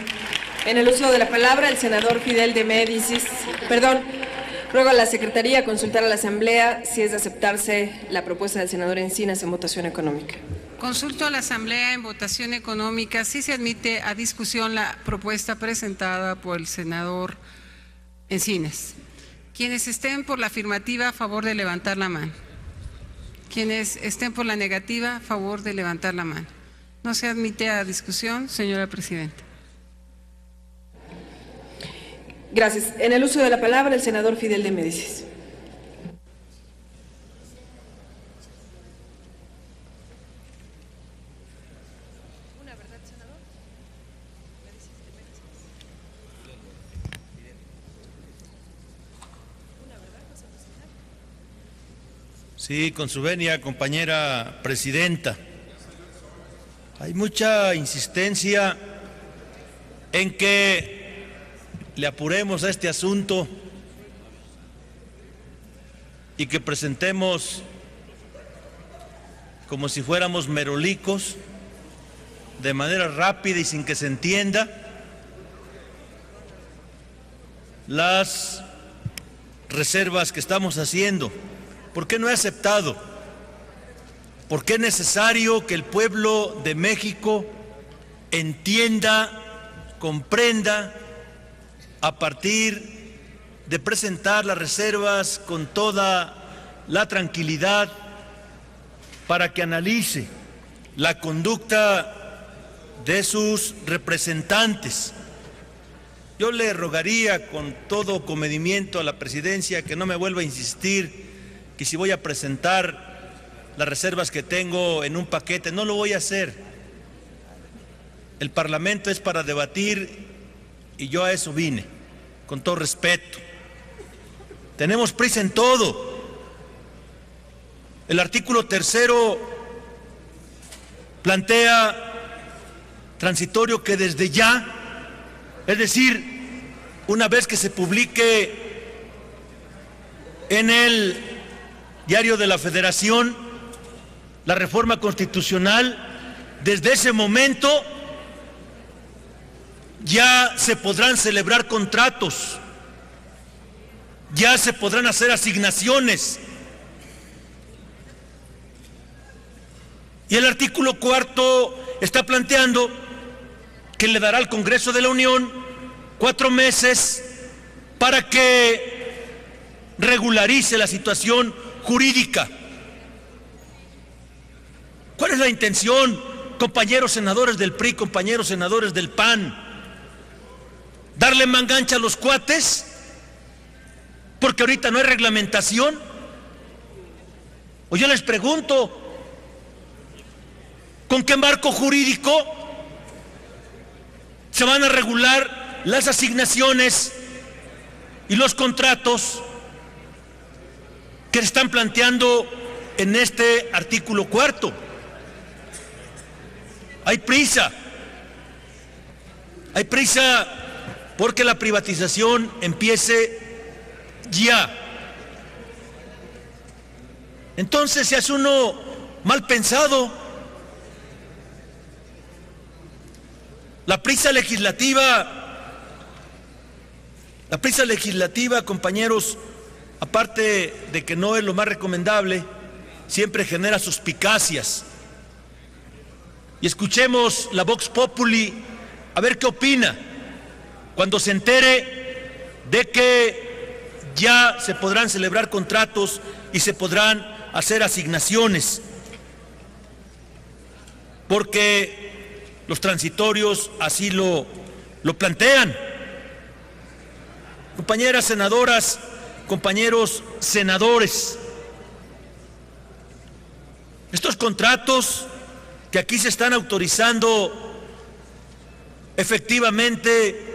En el uso de la palabra, el senador Fidel de Médicis. Ruego a la Secretaría consultar a la Asamblea si es de aceptarse la propuesta del senador Encinas en votación económica. Consulto a la Asamblea en votación económica si se admite a discusión la propuesta presentada por el senador Encinas. Quienes estén por la afirmativa, a favor de levantar la mano. Quienes estén por la negativa, a favor de levantar la mano. No se admite a discusión, señora presidenta. Gracias. En el uso de la palabra, el senador Fidel de Médicis. Sí, con su venia, compañera presidenta. Hay mucha insistencia en que le apuremos a este asunto y que presentemos como si fuéramos merolicos, de manera rápida y sin que se entienda, las reservas que estamos haciendo. ¿Por qué no he aceptado? Porque es necesario que el pueblo de México entienda, comprenda, a partir de presentar las reservas con toda la tranquilidad, para que analice la conducta de sus representantes. Yo le rogaría con todo comedimiento a la presidencia que no me vuelva a insistir que si voy a presentar las reservas que tengo en un paquete. No lo voy a hacer. El Parlamento es para debatir y yo a eso vine, con todo respeto. Tenemos prisa en todo. El artículo 3º plantea transitorio que desde ya, es decir, una vez que se publique en el Diario de la Federación la reforma constitucional, desde ese momento ya se podrán celebrar contratos, ya se podrán hacer asignaciones. Y el artículo 4º está planteando que le dará al Congreso de la Unión 4 meses para que regularice la situación jurídica. ¿Cuál es la intención, compañeros senadores del PRI, compañeros senadores del PAN? ¿Darle mangancha a los cuates? Porque ahorita no hay reglamentación. O yo les pregunto, ¿con qué marco jurídico se van a regular las asignaciones y los contratos que están planteando en este artículo 4. Hay prisa porque la privatización empiece ya. Entonces se hace uno mal pensado. La prisa legislativa, compañeros, aparte de que no es lo más recomendable, siempre genera suspicacias. Y escuchemos la Vox Populi, a ver qué opina cuando se entere de que ya se podrán celebrar contratos y se podrán hacer asignaciones, porque los transitorios así lo plantean. Compañeras senadoras, compañeros senadores, estos contratos que aquí se están autorizando efectivamente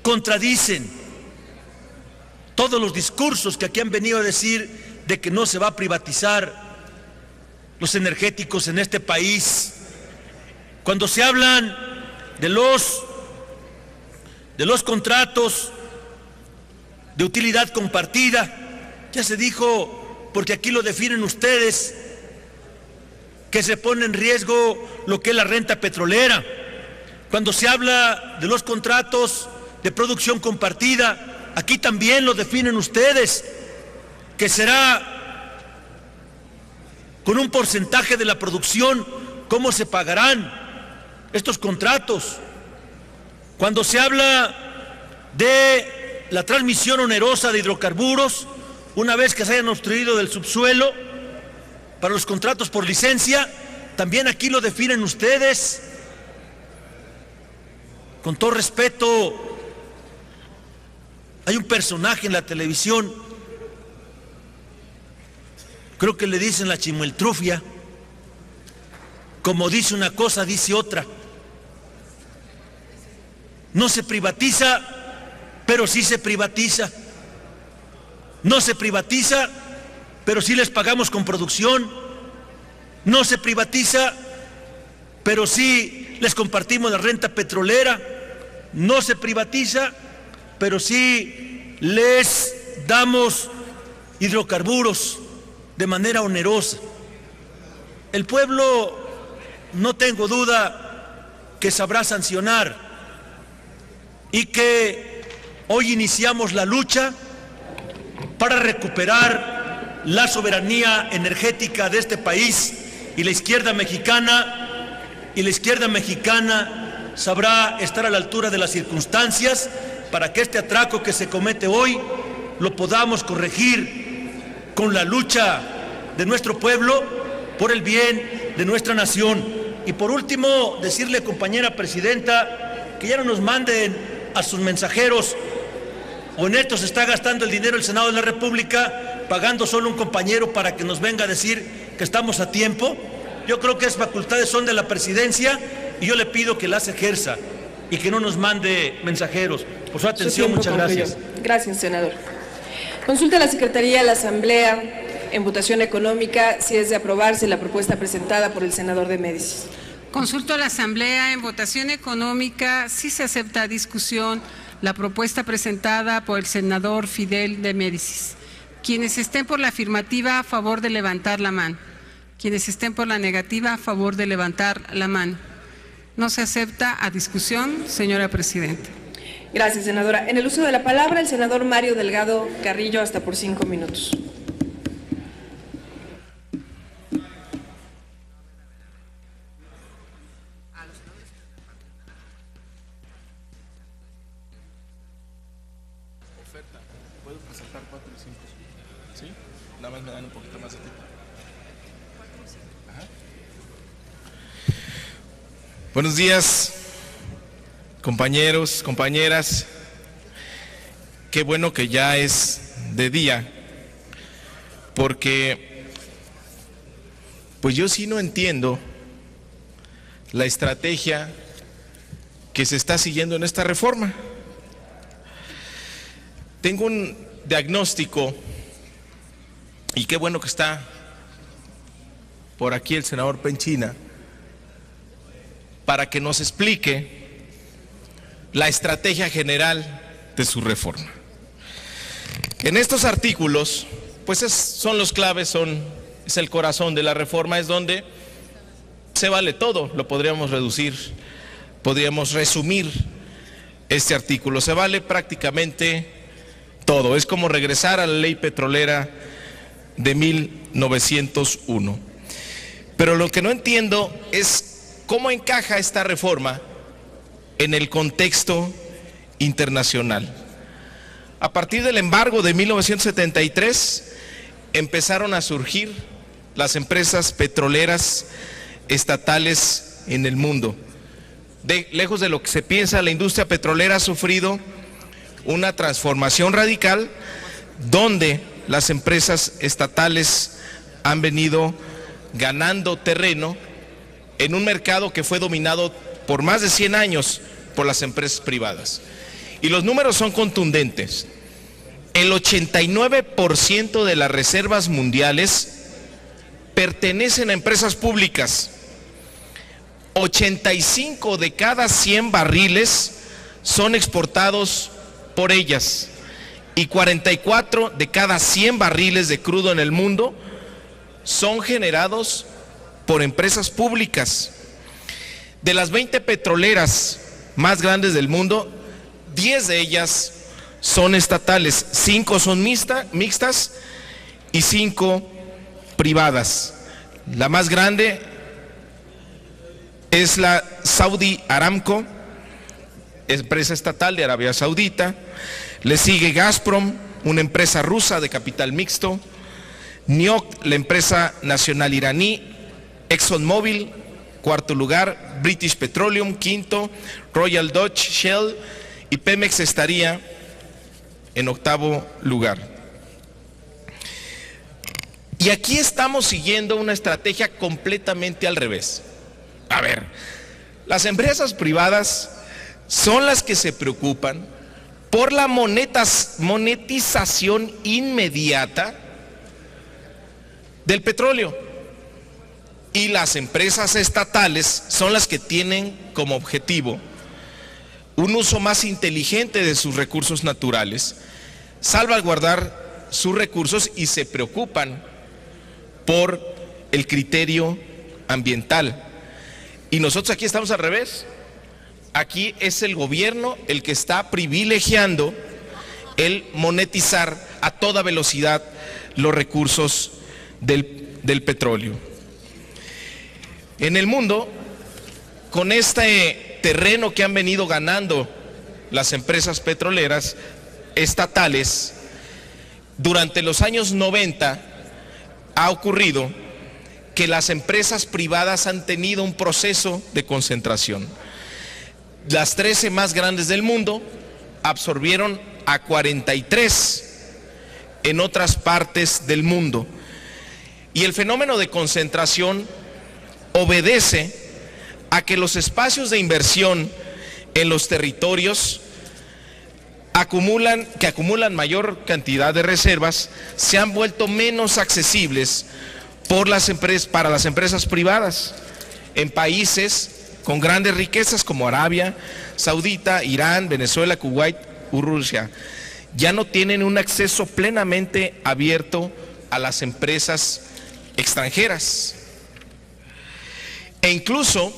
contradicen todos los discursos que aquí han venido a decir de que no se va a privatizar los energéticos en este país. Cuando se hablan de los contratos de utilidad compartida, ya se dijo, porque aquí lo definen ustedes, que se pone en riesgo lo que es la renta petrolera. Cuando se habla de los contratos de producción compartida, aquí también lo definen ustedes, que será con un porcentaje de la producción. ¿Cómo se pagarán estos contratos? Cuando se habla de la transmisión onerosa de hidrocarburos, una vez que se hayan obstruido del subsuelo, para los contratos por licencia, también aquí lo definen ustedes. Con todo respeto, hay un personaje en la televisión, creo que le dicen la chimueltrufia, como dice una cosa, dice otra. No se privatiza, pero sí se privatiza. No se privatiza, pero sí les pagamos con producción. No se privatiza, pero sí les compartimos la renta petrolera. No se privatiza, pero sí les damos hidrocarburos de manera onerosa. El pueblo, no tengo duda, que sabrá sancionar, y que hoy iniciamos la lucha para recuperar la soberanía energética de este país, y la izquierda mexicana sabrá estar a la altura de las circunstancias para que este atraco que se comete hoy lo podamos corregir con la lucha de nuestro pueblo por el bien de nuestra nación. Y por último, decirle, compañera presidenta, que ya no nos manden a sus mensajeros: o en esto se está gastando el dinero del Senado de la República, pagando solo un compañero para que nos venga a decir que estamos a tiempo. Yo creo que esas facultades son de la presidencia, y yo le pido que las ejerza y que no nos mande mensajeros. Por su atención, muchas gracias. Gracias, senador. Consulta a la Secretaría de la Asamblea en votación económica si es de aprobarse la propuesta presentada por el senador de Médicis. Consulto a la Asamblea en votación económica si se acepta a discusión la propuesta presentada por el senador Fidel de Médicis. Quienes estén por la afirmativa, a favor de levantar la mano. Quienes estén por la negativa, a favor de levantar la mano. No se acepta a discusión, señora presidenta. Gracias, senadora. En el uso de la palabra, el senador Mario Delgado Carrillo, hasta por 5 minutos. ¿Puedo presentar 4 y 5? ¿Sí? Nada más me dan un poquito más de tiempo. Ajá. Buenos días, compañeros, compañeras. Qué bueno que ya es de día, porque pues yo sí no entiendo la estrategia que se está siguiendo en esta reforma. Tengo un diagnóstico y qué bueno que está por aquí el senador Penchina, para que nos explique la estrategia general de su reforma. En estos artículos, pues son los claves, es el corazón de la reforma, es donde se vale todo, lo podríamos resumir este artículo, se vale prácticamente todo, es como regresar a la ley petrolera de 1901. Pero lo que no entiendo es cómo encaja esta reforma en el contexto internacional. A partir del embargo de 1973 empezaron a surgir las empresas petroleras estatales en el mundo. Lejos de lo que se piensa, la industria petrolera ha sufrido una transformación radical donde las empresas estatales han venido ganando terreno en un mercado que fue dominado por más de 100 años por las empresas privadas. Y los números son contundentes. El 89% de las reservas mundiales pertenecen a empresas públicas. 85 de cada 100 barriles son exportados por ellas y 44 de cada 100 barriles de crudo en el mundo son generados por empresas públicas. De las 20 petroleras más grandes del mundo, 10 de ellas son estatales, 5 son mixtas y 5 privadas. La más grande es la Saudi Aramco, empresa estatal de Arabia Saudita. Le sigue Gazprom, una empresa rusa de capital mixto. NIOC, la empresa nacional iraní. ExxonMobil, cuarto lugar. British Petroleum, quinto. Royal Dutch Shell y Pemex estaría en octavo lugar. Y aquí estamos siguiendo una estrategia completamente al revés. A ver, las empresas privadas son las que se preocupan por la monetización inmediata del petróleo. Y las empresas estatales son las que tienen como objetivo un uso más inteligente de sus recursos naturales, salvaguardar sus recursos y se preocupan por el criterio ambiental. Y nosotros aquí estamos al revés. Aquí es el gobierno el que está privilegiando el monetizar a toda velocidad los recursos del petróleo. En el mundo, con este terreno que han venido ganando las empresas petroleras estatales, durante los años 90 ha ocurrido que las empresas privadas han tenido un proceso de concentración. Las 13 más grandes del mundo absorbieron a 43 en otras partes del mundo. Y el fenómeno de concentración obedece a que los espacios de inversión en los territorios que acumulan mayor cantidad de reservas se han vuelto menos accesibles para las empresas privadas en países con grandes riquezas como Arabia Saudita, Irán, Venezuela, Kuwait, Rusia. Ya no tienen un acceso plenamente abierto a las empresas extranjeras. E incluso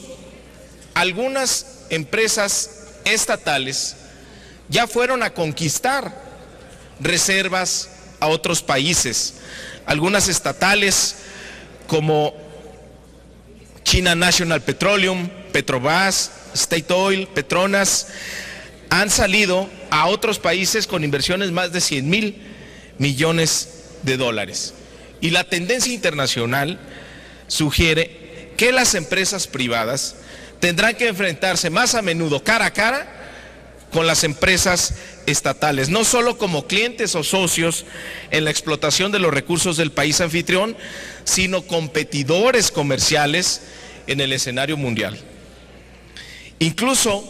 algunas empresas estatales ya fueron a conquistar reservas a otros países. Algunas estatales como China National Petroleum, Petrobras, State Oil, Petronas, han salido a otros países con inversiones más de 100,000 millones de dólares. Y la tendencia internacional sugiere que las empresas privadas tendrán que enfrentarse más a menudo cara a cara con las empresas estatales, no solo como clientes o socios en la explotación de los recursos del país anfitrión, sino competidores comerciales en el escenario mundial. Incluso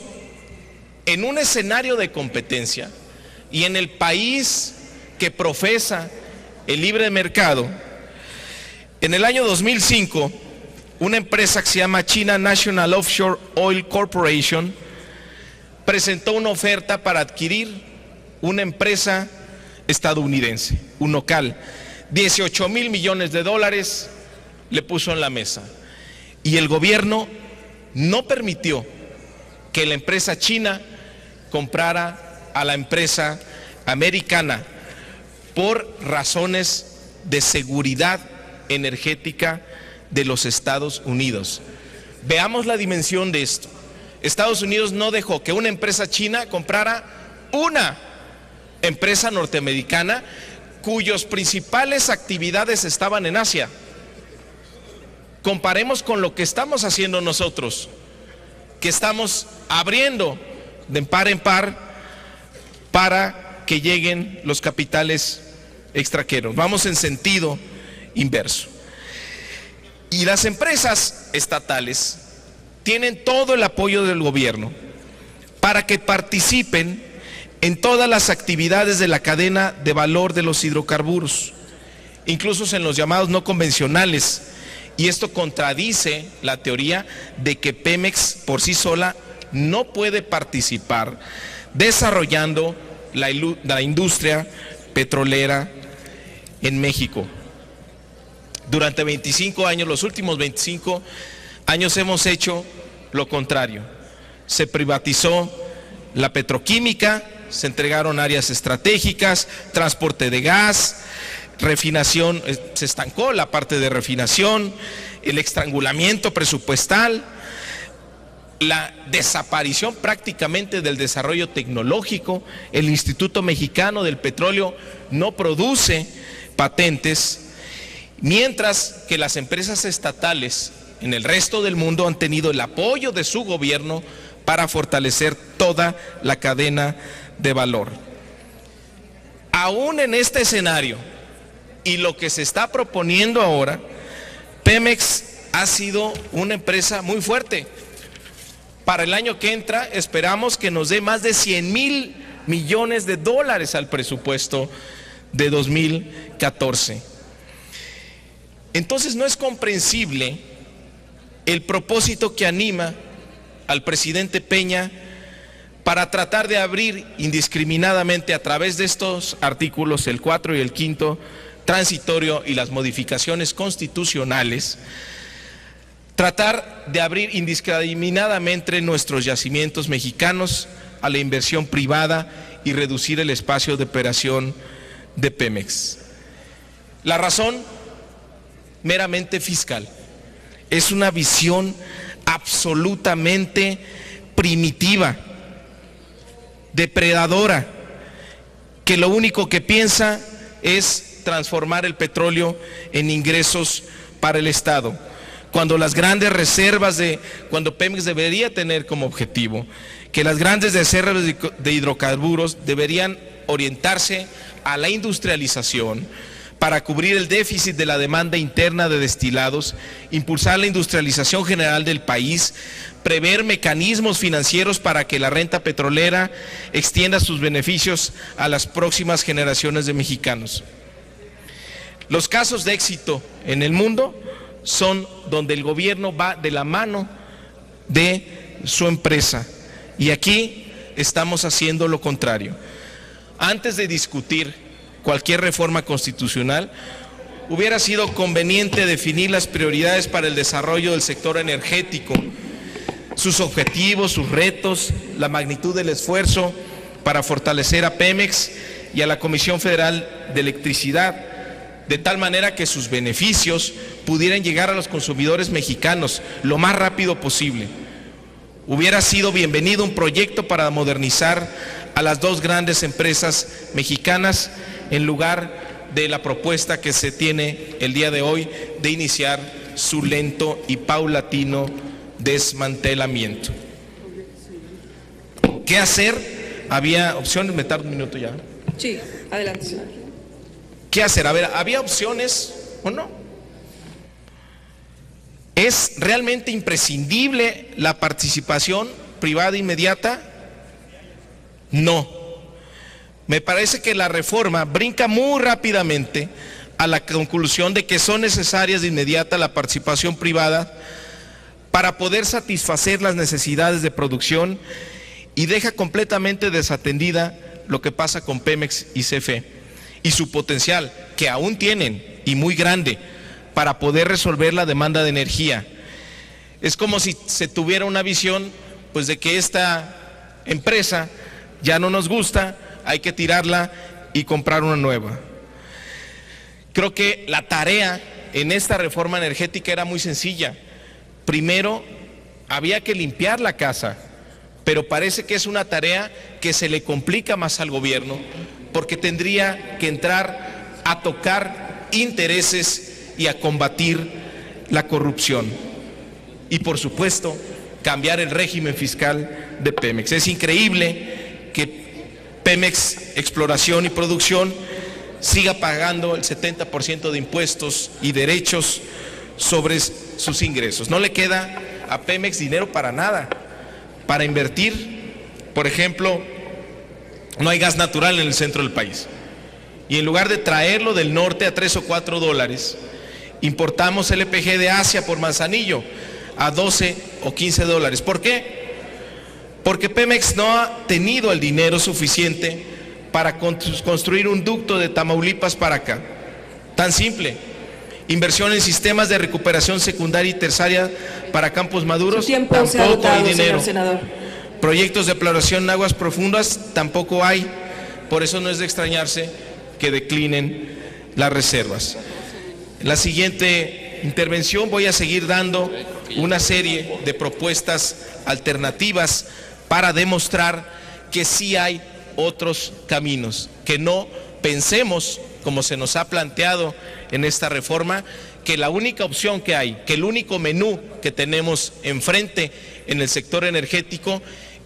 en un escenario de competencia y en el país que profesa el libre mercado, en el año 2005, una empresa que se llama China National Offshore Oil Corporation presentó una oferta para adquirir una empresa estadounidense, un local. 18,000 millones de dólares le puso en la mesa. Y el gobierno no permitió que la empresa china comprara a la empresa americana por razones de seguridad energética de los Estados Unidos. Veamos la dimensión de esto. Estados Unidos no dejó que una empresa china comprara una empresa norteamericana cuyas principales actividades estaban en Asia. Comparemos con lo que estamos haciendo nosotros, que estamos abriendo de par en par para que lleguen los capitales extranjeros. Vamos en sentido inverso. Y las empresas estatales tienen todo el apoyo del gobierno para que participen en todas las actividades de la cadena de valor de los hidrocarburos, incluso en los llamados no convencionales. Y esto contradice la teoría de que Pemex por sí sola no puede participar desarrollando la industria petrolera en México. Durante 25 años, los últimos 25 años hemos hecho lo contrario. Se privatizó la petroquímica, se entregaron áreas estratégicas, transporte de gas, refinación, se estancó la parte de refinación, el estrangulamiento presupuestal, la desaparición prácticamente del desarrollo tecnológico. El Instituto Mexicano del Petróleo no produce patentes, mientras que las empresas estatales en el resto del mundo han tenido el apoyo de su gobierno para fortalecer toda la cadena de valor. Aún en este escenario y lo que se está proponiendo ahora, Pemex ha sido una empresa muy fuerte. Para el año que entra esperamos que nos dé más de 100,000 millones de dólares al presupuesto de 2014. Entonces no es comprensible el propósito que anima al presidente Peña para tratar de abrir indiscriminadamente a través de estos artículos, el 4 y el 5 transitorio y las modificaciones constitucionales, tratar de abrir indiscriminadamente nuestros yacimientos mexicanos a la inversión privada y reducir el espacio de operación de Pemex. La razón, meramente fiscal. Es una visión absolutamente primitiva, depredadora, que lo único que piensa es transformar el petróleo en ingresos para el Estado, cuando las grandes reservas cuando Pemex debería tener como objetivo que las grandes reservas de hidrocarburos deberían orientarse a la industrialización para cubrir el déficit de la demanda interna de destilados, impulsar la industrialización general del país, prever mecanismos financieros para que la renta petrolera extienda sus beneficios a las próximas generaciones de mexicanos. Los casos de éxito en el mundo son donde el gobierno va de la mano de su empresa, y aquí estamos haciendo lo contrario. Antes de discutir cualquier reforma constitucional, hubiera sido conveniente definir las prioridades para el desarrollo del sector energético, sus objetivos, sus retos, la magnitud del esfuerzo para fortalecer a Pemex y a la Comisión Federal de Electricidad, de tal manera que sus beneficios pudieran llegar a los consumidores mexicanos lo más rápido posible. Hubiera sido bienvenido un proyecto para modernizar a las dos grandes empresas mexicanas, en lugar de la propuesta que se tiene el día de hoy de iniciar su lento y paulatino desmantelamiento. ¿Qué hacer? Había opciones, me tardo un minuto ya. Sí, adelante. ¿Qué hacer? A ver, ¿había opciones o no? ¿Es realmente imprescindible la participación privada inmediata? No. Me parece que la reforma brinca muy rápidamente a la conclusión de que son necesarias de inmediata la participación privada para poder satisfacer las necesidades de producción y deja completamente desatendida lo que pasa con Pemex y CFE y su potencial, que aún tienen y muy grande, para poder resolver la demanda de energía. Es como si se tuviera una visión pues de que esta empresa ya no nos gusta, hay que tirarla y comprar una nueva. Creo que la tarea en esta reforma energética era muy sencilla. Primero, había que limpiar la casa, pero parece que es una tarea que se le complica más al gobierno, porque tendría que entrar a tocar intereses y a combatir la corrupción. Y por supuesto, cambiar el régimen fiscal de Pemex. Es increíble que Pemex Exploración y Producción siga pagando el 70% de impuestos y derechos sobre sus ingresos. No le queda a Pemex dinero para nada, para invertir. Por ejemplo, no hay gas natural en el centro del país. Y en lugar de traerlo del norte a $3 o $4, importamos LPG de Asia por Manzanillo a $12 o $15. ¿Por qué? Porque Pemex no ha tenido el dinero suficiente para construir un ducto de Tamaulipas para acá. Tan simple. Inversión en sistemas de recuperación secundaria y terciaria para Campos Maduros, tampoco hay dinero. Proyectos de exploración en aguas profundas, tampoco hay. Por eso no es de extrañarse que declinen las reservas. En la siguiente intervención voy a seguir dando una serie de propuestas alternativas para demostrar que sí hay otros caminos, que no pensemos, como se nos ha planteado en esta reforma, que la única opción que hay, que el único menú que tenemos enfrente en el sector energético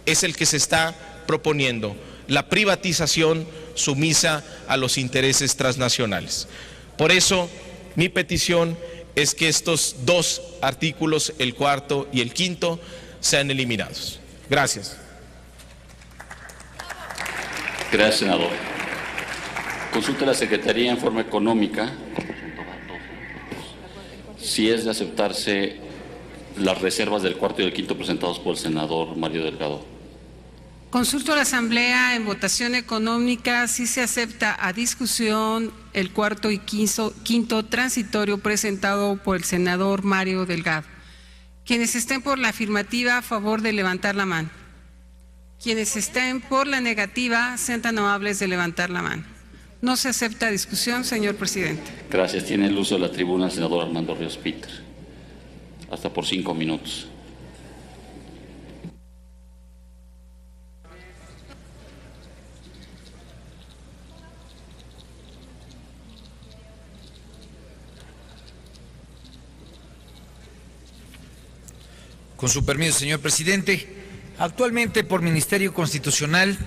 es el que se está proponiendo, la privatización sumisa a los intereses transnacionales. Por eso, mi petición es que estos dos artículos, el cuarto y el quinto, sean eliminados. Gracias. Gracias, senador. Consulte a la Secretaría en forma económica si es de aceptarse las reservas del cuarto y del quinto presentados por el senador Mario Delgado. Consulto a la Asamblea en votación económica si se acepta a discusión el cuarto y quinto transitorio presentado por el senador Mario Delgado. Quienes estén por la afirmativa, a favor de levantar la mano. Quienes estén por la negativa, sean tan amables de levantar la mano. No se acepta discusión, señor presidente. Gracias. Tiene el uso de la tribuna el senador Armando Ríos Peter. Hasta por 5 minutos. Con su permiso, señor presidente, actualmente por Ministerio Constitucional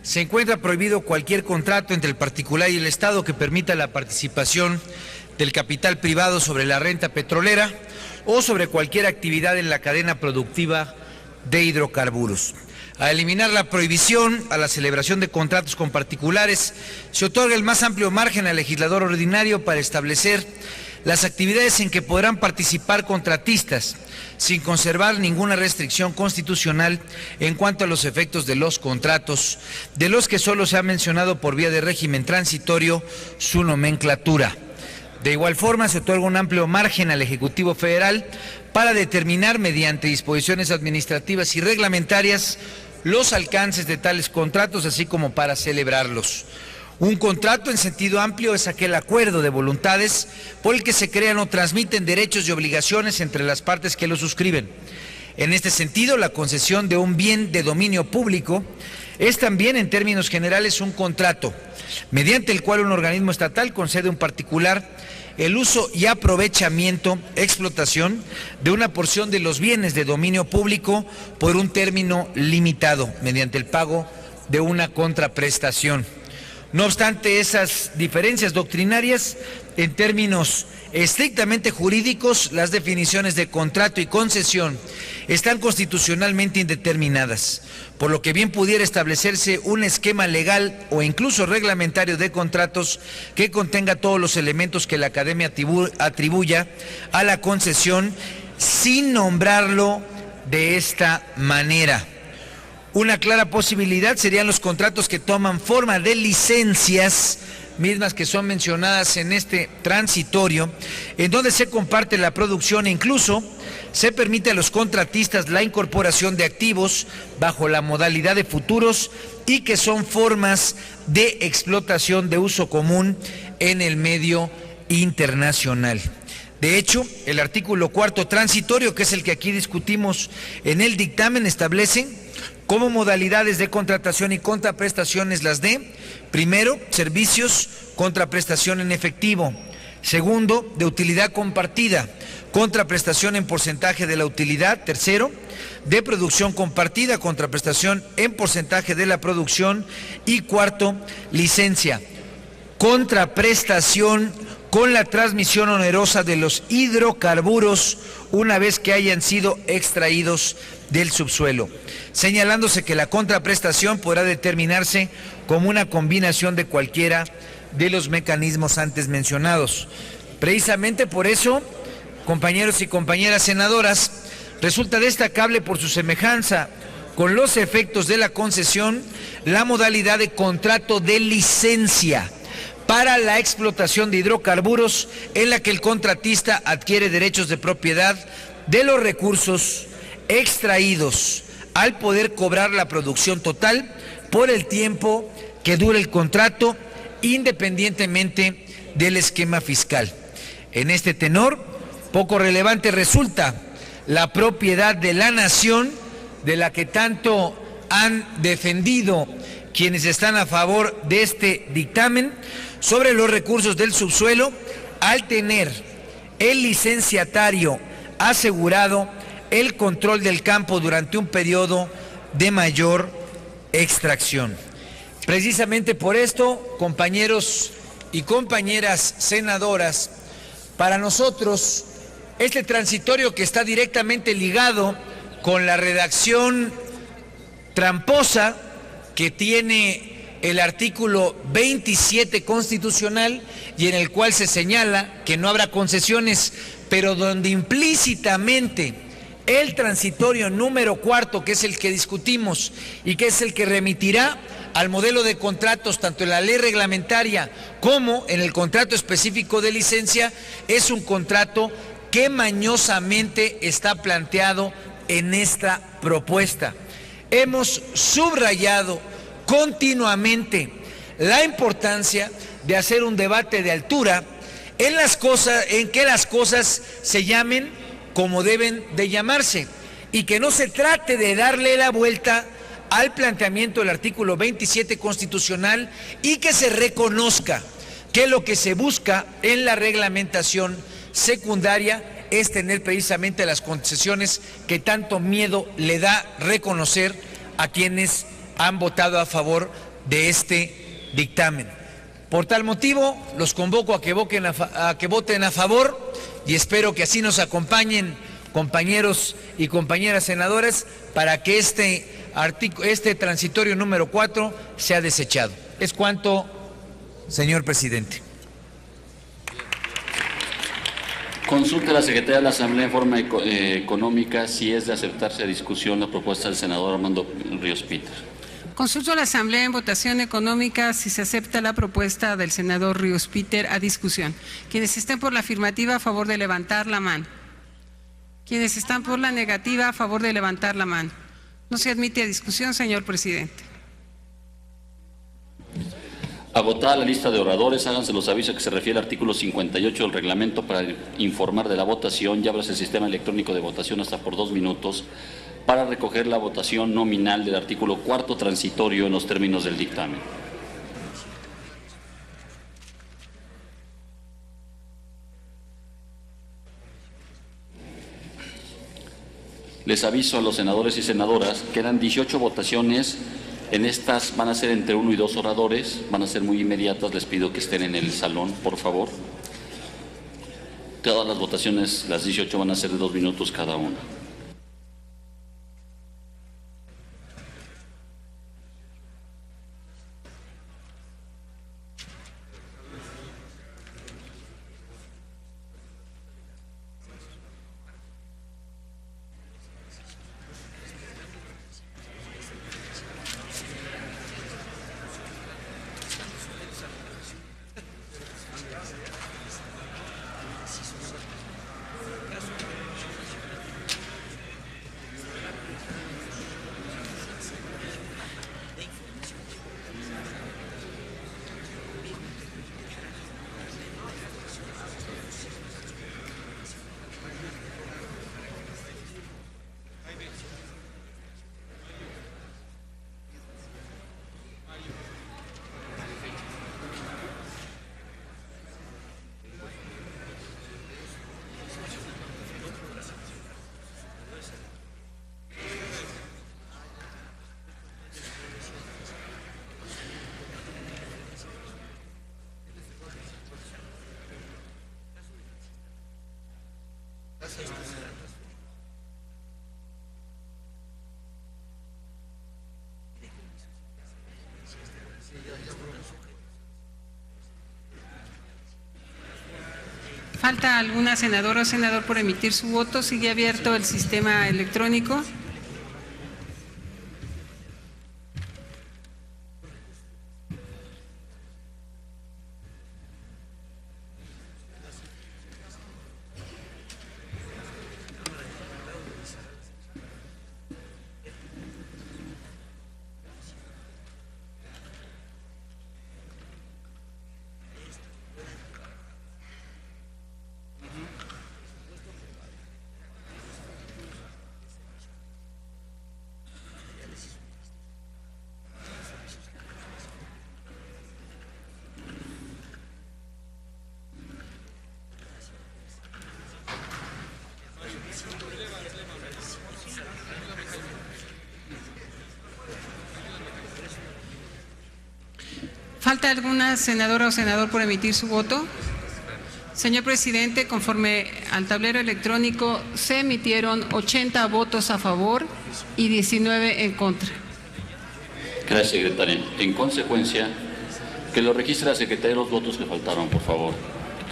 se encuentra prohibido cualquier contrato entre el particular y el Estado que permita la participación del capital privado sobre la renta petrolera o sobre cualquier actividad en la cadena productiva de hidrocarburos. Al eliminar la prohibición a la celebración de contratos con particulares, se otorga el más amplio margen al legislador ordinario para establecer las actividades en que podrán participar contratistas, sin conservar ninguna restricción constitucional en cuanto a los efectos de los contratos, de los que solo se ha mencionado por vía de régimen transitorio su nomenclatura. De igual forma, se otorga un amplio margen al Ejecutivo Federal para determinar mediante disposiciones administrativas y reglamentarias los alcances de tales contratos, así como para celebrarlos. Un contrato en sentido amplio es aquel acuerdo de voluntades por el que se crean o transmiten derechos y obligaciones entre las partes que lo suscriben. En este sentido, la concesión de un bien de dominio público es también, en términos generales, un contrato, mediante el cual un organismo estatal concede a un particular el uso y aprovechamiento, explotación, de una porción de los bienes de dominio público por un término limitado, mediante el pago de una contraprestación. No obstante esas diferencias doctrinarias, en términos estrictamente jurídicos, las definiciones de contrato y concesión están constitucionalmente indeterminadas, por lo que bien pudiera establecerse un esquema legal o incluso reglamentario de contratos que contenga todos los elementos que la Academia atribuya a la concesión sin nombrarlo de esta manera. Una clara posibilidad serían los contratos que toman forma de licencias, mismas que son mencionadas en este transitorio, en donde se comparte la producción e incluso se permite a los contratistas la incorporación de activos bajo la modalidad de futuros y que son formas de explotación de uso común en el medio internacional. De hecho, el artículo 4 transitorio, que es el que aquí discutimos en el dictamen, establece como modalidades de contratación y contraprestaciones las de, primero, servicios, contraprestación en efectivo; segundo, de utilidad compartida, contraprestación en porcentaje de la utilidad; tercero, de producción compartida, contraprestación en porcentaje de la producción; y cuarto, licencia, contraprestación con la transmisión onerosa de los hidrocarburos una vez que hayan sido extraídos del subsuelo, señalándose que la contraprestación podrá determinarse como una combinación de cualquiera de los mecanismos antes mencionados. Precisamente por eso, compañeros y compañeras senadoras, resulta destacable por su semejanza con los efectos de la concesión la modalidad de contrato de licencia para la explotación de hidrocarburos, en la que el contratista adquiere derechos de propiedad de los recursos extraídos al poder cobrar la producción total por el tiempo que dure el contrato, independientemente del esquema fiscal. En este tenor, poco relevante resulta la propiedad de la nación, de la que tanto han defendido quienes están a favor de este dictamen, sobre los recursos del subsuelo, al tener el licenciatario asegurado el control del campo durante un periodo de mayor extracción. Precisamente por esto, compañeros y compañeras senadoras, para nosotros este transitorio, que está directamente ligado con la redacción tramposa que tiene el artículo 27 constitucional, y en el cual se señala que no habrá concesiones, pero donde implícitamente el transitorio número 4, que es el que discutimos y que es el que remitirá al modelo de contratos tanto en la ley reglamentaria como en el contrato específico de licencia, es un contrato que mañosamente está planteado en esta propuesta. Hemos subrayado continuamente la importancia de hacer un debate de altura en que las cosas se llamen como deben de llamarse, y que no se trate de darle la vuelta al planteamiento del artículo 27 constitucional, y que se reconozca que lo que se busca en la reglamentación secundaria es tener precisamente las concesiones que tanto miedo le da reconocer a quienes han votado a favor de este dictamen. Por tal motivo, los convoco a que voten a favor, y espero que así nos acompañen compañeros y compañeras senadoras para que este transitorio número 4 sea desechado. Es cuanto, señor presidente. Consulte a la Secretaría de la Asamblea en forma económica si es de aceptarse a discusión la propuesta del senador Armando Ríos Peter. Consulto a la Asamblea en votación económica si se acepta la propuesta del senador Ríos Peter a discusión. Quienes estén por la afirmativa, a favor de levantar la mano. Quienes están por la negativa, a favor de levantar la mano. No se admite a discusión, señor presidente. Agotada la lista de oradores, háganse los avisos que se refiere al artículo 58 del reglamento para informar de la votación. Ya ábrase el sistema electrónico de votación hasta por 2 minutos para recoger la votación nominal del artículo 4 transitorio en los términos del dictamen. Les aviso a los senadores y senadoras, quedan 18 votaciones. En estas van a ser entre 1 y 2 oradores, van a ser muy inmediatas, les pido que estén en el salón, por favor. Todas las votaciones, las 18, van a ser de 2 minutos cada una. ¿Falta alguna senadora o senador por emitir su voto? ¿Sigue abierto el sistema electrónico? ¿Falta alguna senadora o senador por emitir su voto? Señor presidente, conforme al tablero electrónico, se emitieron 80 votos a favor y 19 en contra. Gracias, secretaria. En consecuencia, que lo registre la secretaria los votos que faltaron, por favor.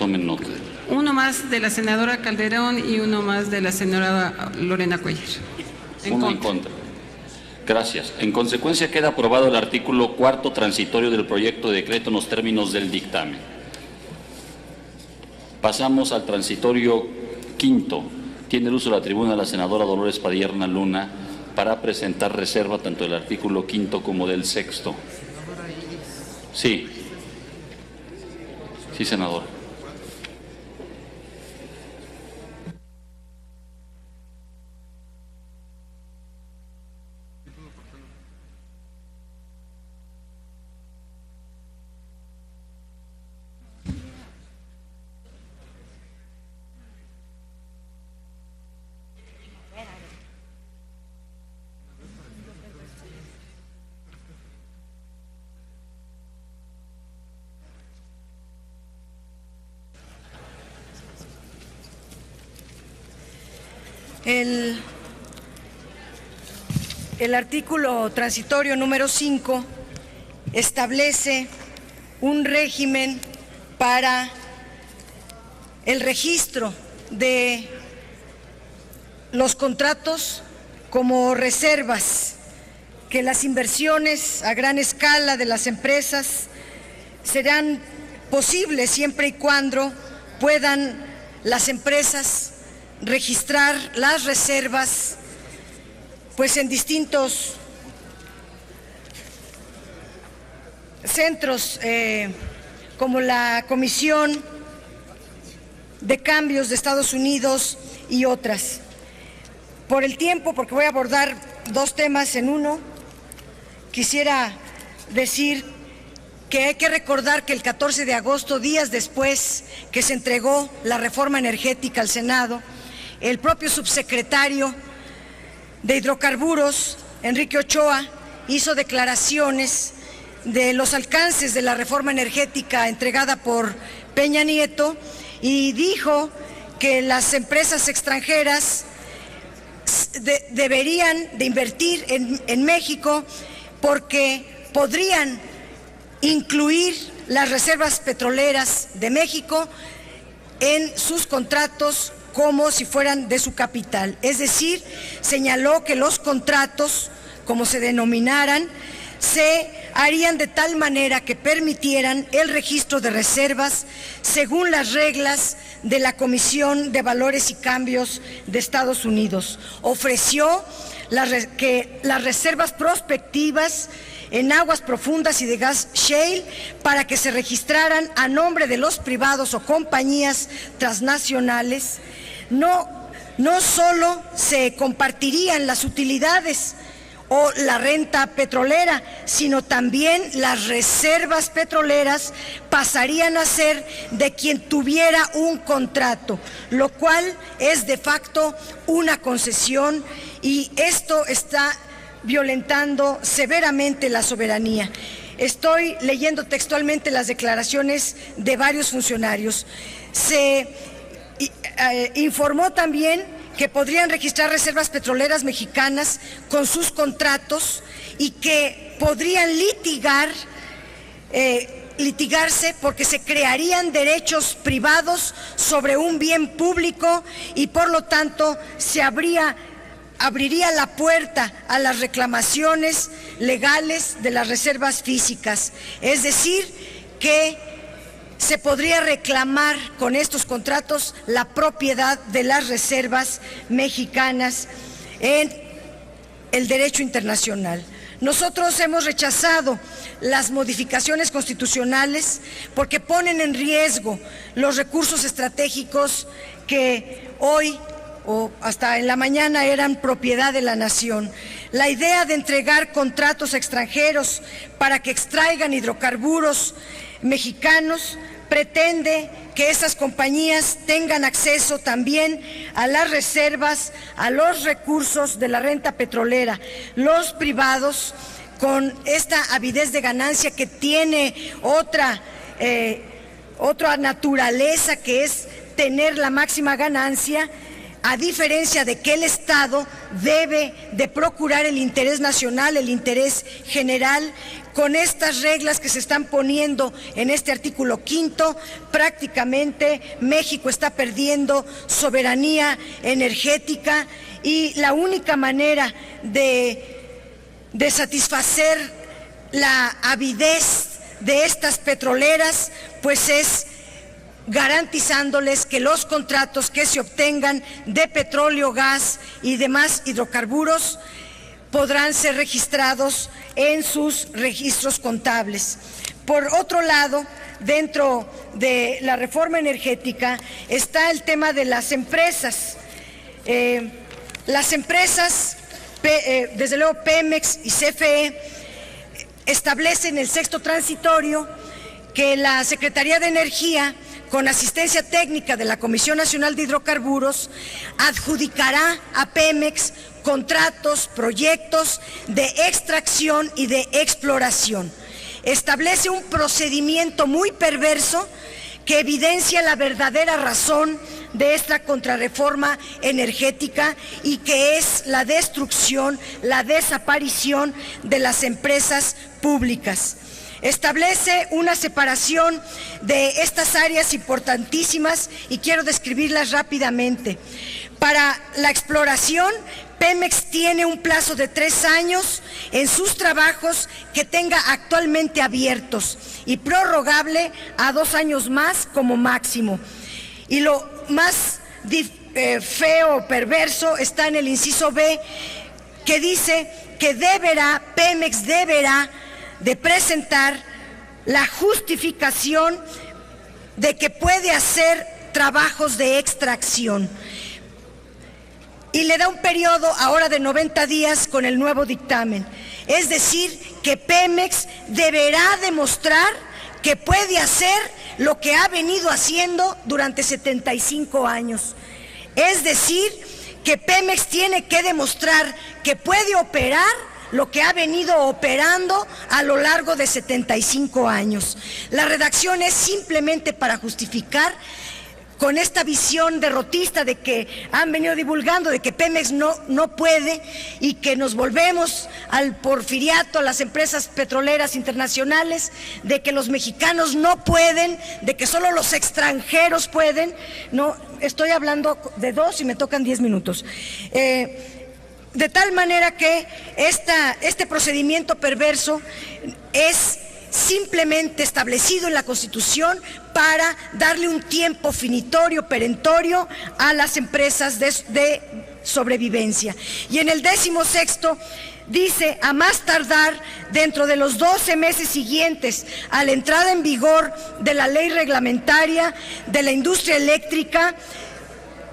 Tomen nota. Uno más de la senadora Calderón y uno más de la senadora Lorena Cuellar. Uno en contra. Gracias. En consecuencia, queda aprobado el artículo 4º transitorio del proyecto de decreto en los términos del dictamen. Pasamos al transitorio 5º. Tiene el uso de la tribuna la senadora Dolores Padierna Luna para presentar reserva tanto del artículo 5º como del 6º. Sí. Sí, senador. El artículo transitorio número 5 establece un régimen para el registro de los contratos como reservas, que las inversiones a gran escala de las empresas serán posibles siempre y cuando puedan las empresas registrar las reservas pues en distintos centros como la Comisión de Cambios de Estados Unidos y otras. Por el tiempo, porque voy a abordar dos temas en uno, quisiera decir que hay que recordar que el 14 de agosto, días después que se entregó la reforma energética al Senado, el propio subsecretario de Hidrocarburos, Enrique Ochoa, hizo declaraciones de los alcances de la reforma energética entregada por Peña Nieto y dijo que las empresas extranjeras deberían de invertir en México porque podrían incluir las reservas petroleras de México en sus contratos como si fueran de su capital. Es decir, señaló que los contratos, como se denominaran, se harían de tal manera que permitieran el registro de reservas según las reglas de la Comisión de Valores y Cambios de Estados Unidos. Ofreció que las reservas prospectivas en aguas profundas y de gas shale para que se registraran a nombre de los privados o compañías transnacionales. No solo se compartirían las utilidades o la renta petrolera, sino también las reservas petroleras pasarían a ser de quien tuviera un contrato, lo cual es de facto una concesión y esto está violentando severamente la soberanía. Estoy leyendo textualmente las declaraciones de varios funcionarios. Se informó también que podrían registrar reservas petroleras mexicanas con sus contratos y que podrían litigar litigarse porque se crearían derechos privados sobre un bien público y por lo tanto se abriría la puerta a las reclamaciones legales de las reservas físicas. Es decir, que se podría reclamar con estos contratos la propiedad de las reservas mexicanas en el derecho internacional. Nosotros hemos rechazado las modificaciones constitucionales porque ponen en riesgo los recursos estratégicos que hoy o hasta en la mañana eran propiedad de la nación. La idea de entregar contratos a extranjeros para que extraigan hidrocarburos mexicanos pretende que esas compañías tengan acceso también a las reservas, a los recursos de la renta petrolera. Los privados, con esta avidez de ganancia que tiene otra naturaleza, que es tener la máxima ganancia, a diferencia de que el Estado debe de procurar el interés nacional, el interés general. Con estas reglas que se están poniendo en este artículo 5º, prácticamente México está perdiendo soberanía energética y la única manera de satisfacer la avidez de estas petroleras, pues es garantizándoles que los contratos que se obtengan de petróleo, gas y demás hidrocarburos podrán ser registrados en sus registros contables. Por otro lado, dentro de la reforma energética está el tema de las empresas. Las empresas, desde luego Pemex y CFE, establecen el sexto transitorio que la Secretaría de Energía, con asistencia técnica de la Comisión Nacional de Hidrocarburos, adjudicará a Pemex contratos, proyectos de extracción y de exploración. Establece un procedimiento muy perverso que evidencia la verdadera razón de esta contrarreforma energética y que es la destrucción, la desaparición de las empresas públicas. Establece una separación de estas áreas importantísimas y quiero describirlas rápidamente. Para la exploración, Pemex tiene un plazo de 3 años en sus trabajos que tenga actualmente abiertos y prorrogable a 2 años más como máximo. Y lo más feo, perverso, está en el inciso B, que dice que Pemex deberá de presentar la justificación de que puede hacer trabajos de extracción. Y le da un periodo ahora de 90 días con el nuevo dictamen. Es decir, que Pemex deberá demostrar que puede hacer lo que ha venido haciendo durante 75 años. Es decir, que Pemex tiene que demostrar que puede operar lo que ha venido operando a lo largo de 75 años. La redacción es simplemente para justificar, con esta visión derrotista de que han venido divulgando, de que Pemex no puede y que nos volvemos al porfiriato, a las empresas petroleras internacionales, de que los mexicanos no pueden, de que solo los extranjeros pueden. No, estoy hablando de 2 y me tocan 10 minutos. De tal manera que este procedimiento perverso es simplemente establecido en la Constitución para darle un tiempo finitorio, perentorio a las empresas de sobrevivencia. Y en el 16º dice, a más tardar dentro de los 12 meses siguientes a la entrada en vigor de la ley reglamentaria de la industria eléctrica,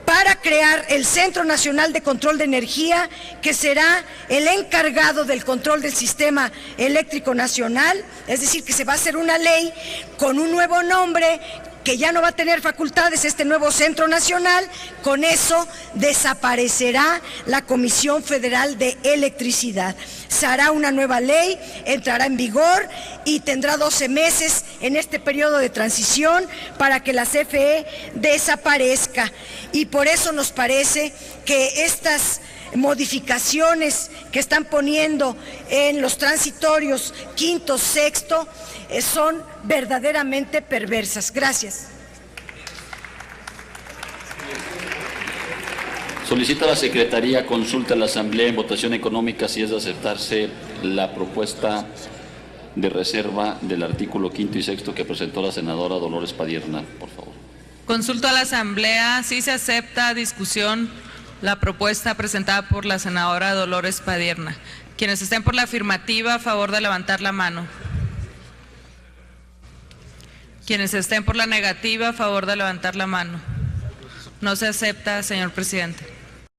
para crear el Centro Nacional de Control de Energía, que será el encargado del control del sistema eléctrico nacional. Es decir, que se va a hacer una ley con un nuevo nombre, que ya no va a tener facultades este nuevo Centro Nacional. Con eso desaparecerá la Comisión Federal de Electricidad. Se hará una nueva ley, entrará en vigor y tendrá 12 meses en este periodo de transición para que la CFE desaparezca. Y por eso nos parece que estas modificaciones que están poniendo en los transitorios quinto, sexto, son verdaderamente perversas. Gracias. Solicita la Secretaría consulta a la Asamblea en votación económica si es de aceptarse la propuesta de reserva del artículo quinto y sexto que presentó la senadora Dolores Padierna, por favor. Consulto a la Asamblea si se acepta a discusión la propuesta presentada por la senadora Dolores Padierna. Quienes estén por la afirmativa, a favor de levantar la mano. Quienes estén por la negativa, a favor de levantar la mano. No se acepta, señor presidente.